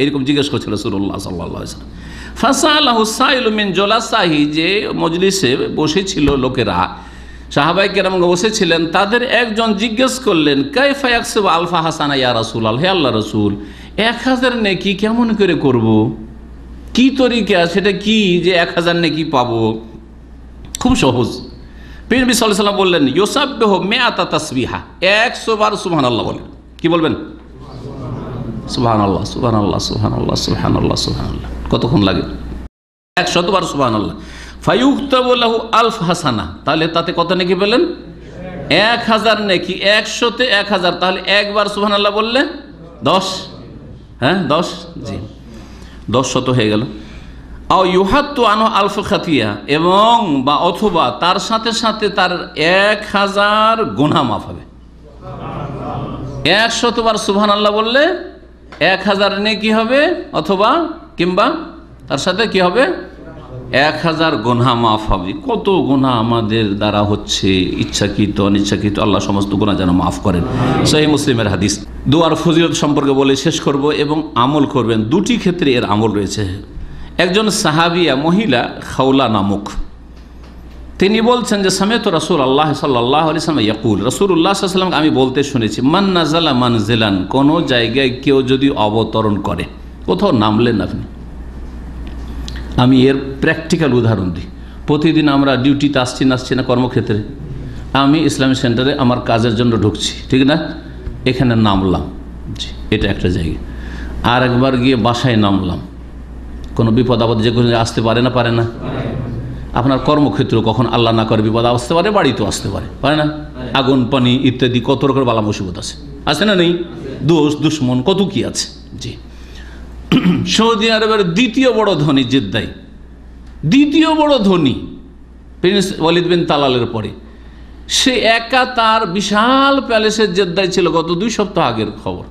এরকম জিজ্ঞেস করছিল রাসূলুল্লাহ সাল্লাল্লাহু আলাইহি ওয়াসাল্লাম। ফাসালাহু সাইলু মিন জুলাসাহি, যে মজলিসে বসেছিল লোকেরা, সাহাবায়ে কেরাম বসেছিলেন, তাদের একজন জিজ্ঞেস করলেন, কাইফা ইয়াকসিবু আলফা হাসানা ইয়া রাসূলুল্লাহ, হে আল্লাহর রাসূল, 1000 নেকি কেমন করে করব? কি তরিকা, সেটা কি যে 1000 নেকি পাবো? খুব সহজ। পীর নবী সাল্লাল্লাহু আলাইহি ওয়াসাল্লাম বললেন, ইউসাব্বিহু মিআতা তাসবিহা, 100 বার সুবহানাল্লাহ বলেন। কি বলবেন? সুবহানাল্লাহ সুবহানাল্লাহ সুবহানাল্লাহ সুবহানাল্লাহ সুবহানাল্লাহ। কতক্ষণ লাগে? 100 বার সুবহানাল্লাহ। ফায়ুক্তাবু লাহু আলফ হাসানা, তাহলে তাতে কত নেকি পেলেন? 1000 নেকি। 100তে 1000, তাহলে একবার সুবহানাল্লাহ বললে 10, হ্যাঁ 10, জি 10 হয়ে গেল। আও ইউহাত্তু আনহু আলফ খাতিয়া, এবং বা অথবা তার সাথে সাথে তার 1000 গুনাহ মাফ হবে। 100 বার সুবহানাল্লাহ বললে 1000 নেকি হবে, অথবা কিংবা তার সাথে কি হবে? 1000 গুনাহ মাফ হবে। কত গুনাহ আমাদের দ্বারা হচ্ছে, ইচ্ছাকৃত অনিচ্ছাকৃত, আল্লাহ সমস্ত গুনাহ যেন মাফ করেন। সহিহ মুসলিমের হাদিস। দোয়ার ফজিলত সম্পর্কে বলে শেষ করব এবং আমল করবেন। দুটি ক্ষেত্রে এর আমল রয়েছে। একজন সাহাবিয়া মহিলা খাওলা নামক, তিনি বলছেন যে সামিয়তু রাসূলুল্লাহ সাল্লাল্লাহু আলাইহি ওয়াসাল্লাম ইয়াকুল, রাসূলুল্লাহ সাল্লাল্লাহু আলাইহি ওয়াসাল্লাম আমি বলতে শুনেছি, মান নাযালা মানজিলান, কোনো জায়গায় কেউ যদি অবতরণ করে, কোথাও নামলেন আপনি। আমি এর প্র্যাকটিক্যাল উদাহরণ দিই। প্রতিদিন আমরা ডিউটিতে আসছি না কর্মক্ষেত্রে, আমি ইসলামী সেন্টারে আমার কাজের জন্য ঢুকছি, ঠিক না? এখানে নামলাম, জি, এটা একটা জায়গা। আর একবার গিয়ে বাসায় নামলাম, কোনো বিপদ আপদ যে কোনো আসতে পারে না? আপনার কর্মক্ষেত্র কখন আল্লাহ না করে বিপদ আসতে পারে, বাড়িতেও আসতে পারে না? আগুন পানি ইত্যাদি কত রকমের বালা মুসিবত আছে না নেই? দোষ দুশ্মন কত কি আছে। জি, সৌদি আরবের দ্বিতীয় বড় ধনী জেদ্দায়, দ্বিতীয় বড় ধনী প্রিন্স ওয়ালিদ বিন তালালের পরে, সে একা তার বিশাল প্যালেসের জেদ্দায় ছিল। গত 2 সপ্তাহ আগের খবর।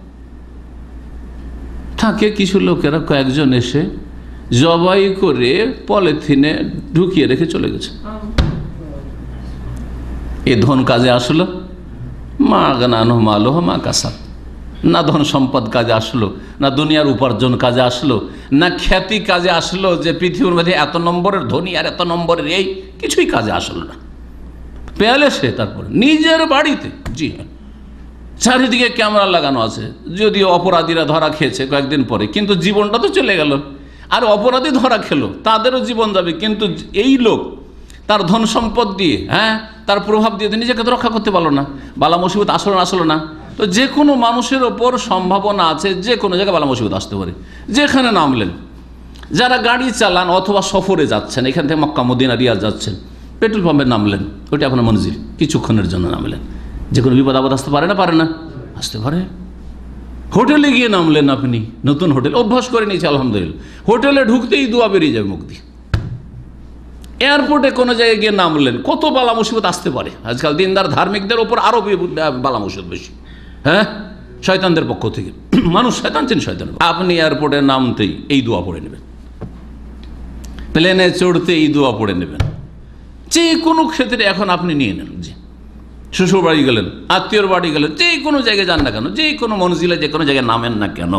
থাকে কিছু লোকেরা কয়েকজন এসে জবাই করে পলিথিনে ঢুকিয়ে রেখে চলে গেছে। এ ধন কাজে আসলো? মা গানানো মালো মা কাসাব, না ধন সম্পদ কাজে আসলো, না দুনিয়ার উপার্জন কাজে আসলো, না খ্যাতি কাজে আসলো যে পৃথিবীর মধ্যে এত নম্বরের ধনী আর এত নম্বরের এই, কিছুই কাজে আসলো না। প্যালেসে, তারপরে নিজের বাড়িতে। জি হ্যাঁ, চারিদিকে ক্যামেরা লাগানো আছে। যদিও অপরাধীরা ধরা খেয়েছে কয়েকদিন পরে, কিন্তু জীবনটা তো চলে গেল। আর অপরাধী ধরা খেলো, তাদেরও জীবন যাবে, কিন্তু এই লোক তার ধন সম্পদ দিয়ে, হ্যাঁ, তার প্রভাব দিয়ে নিজেকে তো রক্ষা করতে পারলো না। বালা মুসিবত আসলো না। তো যে কোনো মানুষের ওপর সম্ভাবনা আছে, যে কোনো জায়গায় বালা মুসিবত আসতে পারে। যেখানে নামলেন, যারা গাড়ি চালান অথবা সফরে যাচ্ছেন, এখান থেকে মক্কা মদিনা রিয়াদ যাচ্ছেন, পেট্রোল পাম্পে নামলেন, ওইটা আপনার মঞ্জিল, কিছুক্ষণের জন্য নামলেন। যে কোনো বিপদ আপদ আসতে পারে না? আসতে পারে। হোটেলে গিয়ে নামলেন আপনি, নতুন হোটেল, অভ্যাস করে নিয়েছে আলহামদুলিল্লাহ, হোটেলে ঢুকতেই দোয়া বেরিয়ে যাবে মুখ দিয়ে। এয়ারপোর্টে কোনো জায়গায় গিয়ে নামলেন, কত বালা মুসিবত আসতে পারে। আজকাল দিনদার ধার্মিকদের ওপর আরও বালা মুসিবত বেশি, হ্যাঁ, শয়তানদের পক্ষ থেকে। মানুষ শয়তান চেন শয়তান। আপনি এয়ারপোর্টে নামতেই এই দোয়া পড়ে নেবেন, প্লেনে চড়তে এই দোয়া পড়ে নেবেন। যে কোনো ক্ষেত্রে এখন আপনি নিয়ে নেন। জি, শ্বশুর বাড়ি গেলেন, আত্মীয়র বাড়ি গেলেন, যে কোনো জায়গায় যান না কেন, যে কোনো মনজিলে যে কোনো জায়গায় নামেন না কেন,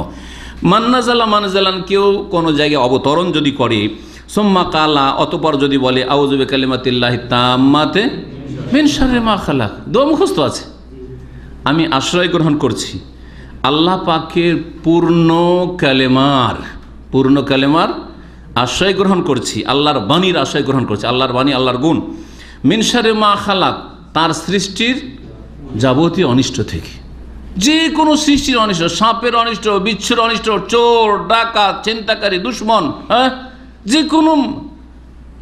মান্নাজালা মানজালান, কেউ কোনো জায়গায় অবতরণ যদি করে, সুম্মা কালা, অতপর যদি বলে আউযু বিকালিমাতিল্লাহি তাম্মাতি মিন শাররি মা খালাক, দোয়া মুখস্থ আছে, আমি আশ্রয় গ্রহণ করছি আল্লাহ পাকের পূর্ণ কালেমার আশ্রয় গ্রহণ করছি, আল্লাহর বাণীর আশ্রয় গ্রহণ করছি, আল্লাহর বাণী, আল্লাহর গুণ, মিন শাররি মা খালাক, তার সৃষ্টির যাবতীয় অনিষ্ট থেকে। যে কোনো সৃষ্টির অনিষ্ট, সাপের অনিষ্ট, বিচ্ছুর অনিষ্ট, চোর ডাকাত চিন্তাকারী দুশ্মন, হ্যাঁ, যে কোনো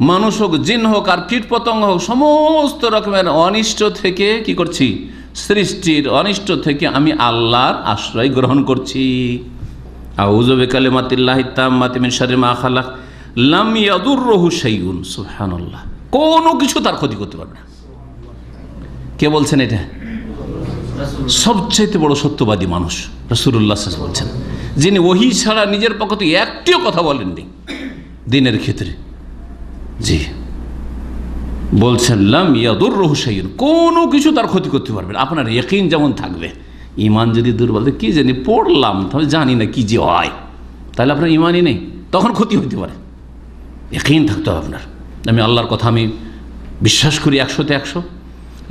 মানুষ হোক, জিন হোক আর কীট পতঙ্গ হোক, সমস্ত রকমের অনিষ্ট থেকে কি করছি? সৃষ্টির অনিষ্ট থেকে আমি আল্লাহর আশ্রয় গ্রহণ করছি। আউযু বিকালিমাতিল্লাহি তাম্মাতি মিন শাররি মা খালাক লাম ইয়াদুররুহু শাইউন। সুবহানাল্লাহ, কোনো কিছু তার ক্ষতি করতে পারবে না। কে বলছেন এটা? সবচাইতে বড় সত্যবাদী মানুষ রাসূলুল্লাহ সাল্লাল্লাহু আলাইহি ওয়াসাল্লাম বলছেন, যিনি ওহী ছাড়া নিজের পক্ষ থেকে একটিও কথা বলেননি দিনের ক্ষেত্রে। জি, বলছেন লাম ইয়াদুররুহু শাইউন, কোনো কিছু তার ক্ষতি করতে পারবে না। আপনার ইয়াকিন যেমন থাকবে, ইমান যদি দুর্বল, কি জানি পড়লাম তাহলে জানি না কি যে হয়, তাহলে আপনার ইমানই নেই, তখন ক্ষতি হতে পারে। ইয়াকিন থাকতে হবে আপনার, আমি আল্লাহর কথা আমি বিশ্বাস করি 100-তে 100,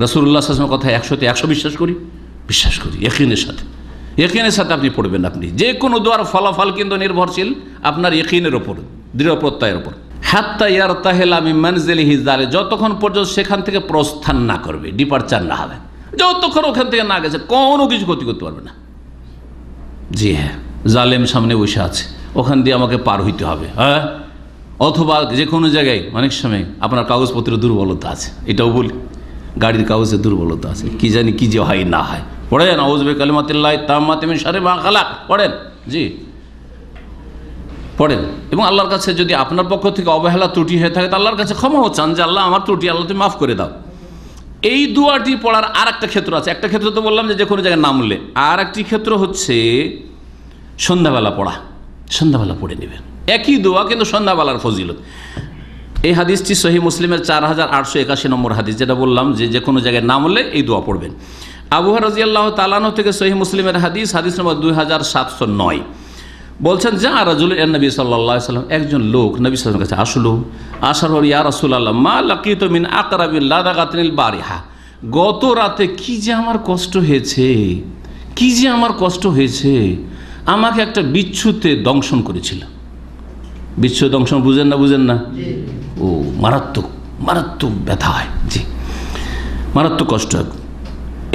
রাসূলুল্লাহ সাল্লাল্লাহু আলাইহি ওয়াসাল্লামের কথা 100-তে 100 বিশ্বাস করি ইয়াকিনের সাথে আপনি পড়বেন। আপনি যে কোনো দোয়ার ফলাফল কিন্তু নির্ভরশীল আপনার ইয়াকিনের ওপর, দৃঢ় প্রত্যয়ের ওপর। হাত্তা ইয়ারতাহিলা মিন মানজিলিহি যালিক, যতক্ষণ পর্যন্ত সেখান থেকে প্রস্থান না করবে, ডিপারচার না হবে, যতক্ষণ ওখান থেকে না গেছে কোনো কিছু ক্ষতি করতে পারবে না। জি হ্যাঁ, জালেম সামনে বসে আছে, ওখান দিয়ে আমাকে পার হইতে হবে, হ্যাঁ, অথবা যে কোনো জায়গায় অনেক সময় আপনার কাগজপত্রের দুর্বলতা আছে, এটাও বলি, গাড়ির কাগজের দুর্বলতা আছে, কি জানি কি যে হয় না হয়, পড়েন আউযু বিকালিমাতিল্লাহি তাম্মাতি মিন শাররি মা খালাক, পড়েন। জি, পড়েন, এবং আল্লাহর কাছে যদি আপনার পক্ষ থেকে অবহেলা ত্রুটি হয়ে থাকে, তো আল্লাহর কাছে ক্ষমাও চান যে আল্লাহ আমার ত্রুটি, আল্লাহ তুমি মাফ করে দাও। এই দোয়াটি পড়ার আর একটা ক্ষেত্র আছে। একটা ক্ষেত্র তো বললাম যে কোনো জায়গায় নামলে, আর একটি ক্ষেত্র হচ্ছে সন্ধ্যাবেলা পড়া। সন্ধ্যাবেলা পড়ে নেবেন একই দোয়া, কিন্তু সন্ধ্যাবেলার ফজিলত। এই হাদিসটি সহিহ মুসলিমের 4881 নম্বর হাদিস, যেটা বললাম যে কোনো জায়গায় নাম হলে এই দোয়া পড়বেন। আবু হুরায়রা রাদিয়াল্লাহু তাআলা আনহু থেকে সহিহ মুসলিমের হাদিস নম্বর 2709 বলছেন, যা রাজুলুন নবী সাল্লাল্লাহু আলাইহি ওয়াসাল্লাম, একজন লোক নবী সাল্লাল্লাহু আলাইহি ওয়াসাল্লামের কাছে আসলো। আসার পর, ইয়া রাসূলুল্লাহ মা লাকিতু মিন আকরাবিল লাদাগাতিল বারিহা, গত রাতে কি যে আমার কষ্ট হয়েছে, কি যে আমার কষ্ট হয়েছে, আমাকে একটা বিচ্ছুতে দংশন করেছিল। বিচ্ছু দংশন বুঝেন না? ও মারাত্মক মারাত্মক ব্যথা হয়, জি মারাত্মক কষ্ট।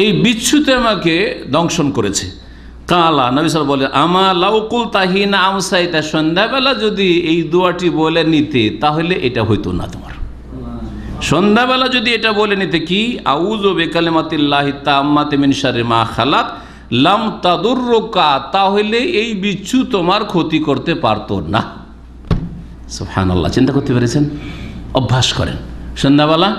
এই বিচ্ছুতে আমাকে দংশন করেছে। কালা নবী সাল্লাল্লাহু আলাইহি ওয়াসাল্লাম বলে, আমা লাউ কুলতাহিনা আমসাইতা, সন্ধ্যাবেলা যদি এই দোয়াটি বলে নিতে তাহলে এটা হইতো না তোমার। সন্ধ্যাবেলা যদি এটা বলে নিতে, কি আউযু বিকালিমাতিল্লাহি তাম্মাতি মিন শাররি মা খালাক লাম তাদুররুকা, তাহলে এই বিচ্ছু তোমার ক্ষতি করতে পারতো না। সুবহানাল্লাহ, চিন্তা করতে পেরেছেন? অভ্যাস করেন সন্ধ্যাবেলা,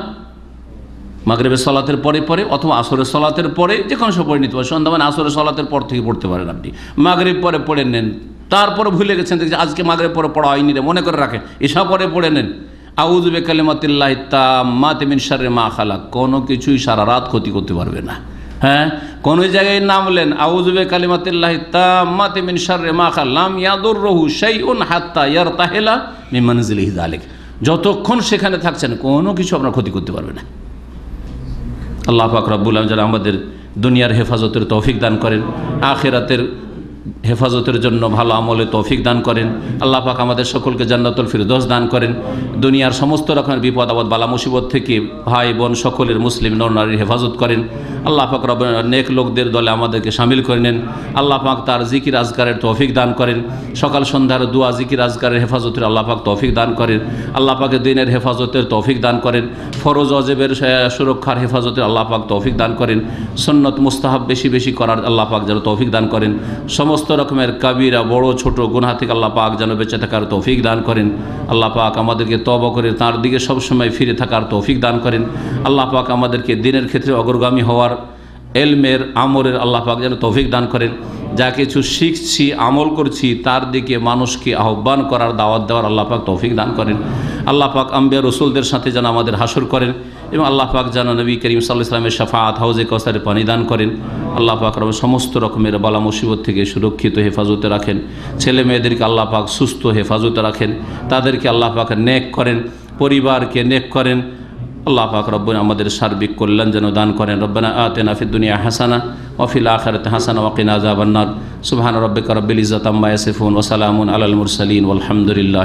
মাগরিবের সলাতের পরে পরে অথবা আসরের সলাতের পরে, যে কোনো সময় পড়ে নিতে পারেন। সন্ধ্যা মানে আসরের সলাতের পর থেকে পড়তে পারেন আপনি। মাগরিব পরে পড়ে নেন, তারপরে ভুলে গেছেন দেখছি আজকে মাগরিব পরে পড়া হয়নি রে, মনে করে রাখেন, এসা পরে পড়ে নেন আউযু বিকালিমাতিল্লাহি তাম্মাতি মিন শাররি মা খালাক। কোনো কিছুই সারা রাত ক্ষতি করতে পারবে না। হ্যাঁ, কোন জায়গায় নামলেন আউযু বিকালিমাতিল্লাহি তাম্মাতি মিন শাররি মা খালাক লাম ইয়াদুররুহু শাইউন হাত্তা ইয়ারতাহিলা মিন মানজিলিহি যালিক, যতক্ষণ সেখানে থাকছেন কোনো কিছু আপনার ক্ষতি করতে পারবে না। আল্লাহ পাক রব্বুল আলামিন যেন আমাদের দুনিয়ার হেফাজতের তৌফিক দান করেন, আখিরাতের হেফাজতের জন্য ভালো আমলে তৌফিক দান করেন। আল্লাহ পাক আমাদের সকলকে জান্নাতুল ফিরদৌস দান করেন। দুনিয়ার সমস্ত রকমের বিপদ আপদ বালা মুসিবত থেকে ভাই বোন সকলের মুসলিম নর নারীর হেফাজত করেন। আল্লাহ পাক রব্বুল নেক লোকদের দলে আমাদেরকে শামিল করে নেন। আল্লাহ পাক তার জিকির আজকারের তৌফিক দান করেন। সকাল সন্ধ্যার দোয়া জিকির আজকারের হেফাজতের আল্লাহ পাক তৌফিক দান করেন। আল্লাহ পাকের দিনের হেফাজতের তৌফিক দান করেন। ফরজ ওয়াজিবের সুরক্ষার হেফাজতের আল্লাহ পাক তৌফিক দান করেন। সুন্নত মুস্তাহাব বেশি বেশি করার আল্লাহ পাক যেন তৌফিক দান করেন। সমস্ত রকমের কাবিরা বড় ছোট গুনাহ থেকে আল্লাহ পাক যেন বেঁচে থাকার তৌফিক দান করেন। আল্লাহ পাক আমাদেরকে তওবা করে তার দিকে সবসময় ফিরে থাকার তৌফিক দান করেন। আল্লাহ পাক আমাদেরকে দিনের ক্ষেত্রে অগ্রগামী হওয়ার, এলমের আমলের আল্লাহ পাক যেন তৌফিক দান করেন। যা কিছু শিখছি আমল করছি তার দিকে মানুষকে আহ্বান করার দাওয়াত দেওয়ার আল্লাহ পাক তৌফিক দান করেন। আল্লাহ পাক আম্বিয়া রসুলদের সাথে যেন আমাদের হাসর করেন এবং আল্লাহ পাক যেন নবী করিম সাল্লাল্লাহু আলাইহি ওয়াসাল্লামের শাফাআত হাউজে কাউসারে পানি দান করেন। আল্লাহ পাক সমস্ত রকমের বালা মুসিবত থেকে সুরক্ষিত হেফাজতে রাখেন। ছেলে মেয়েদেরকে আল্লাহ পাক সুস্থ হেফাজতে রাখেন। তাদেরকে আল্লাহ পাক নেক করেন, পরিবারকে নেক করেন। আল্লাহ পাক রব্বুনা আমাদের সার্বিক কল্যাণ যেন দান করেন। রব্বানা আতিনা ফিদ দুনিয়া হাসানা ওয়া ফিল আখিরাতি হাসানা ওয়া কিনা আযাবান নার। সুবহানা রাব্বিকা রাব্বিল ইজ্জাতি আম্মা ইয়াসিফুন ওয়া সালামুন আলাল মুরসালিন ওয়াল হামদুলিল্লাহ।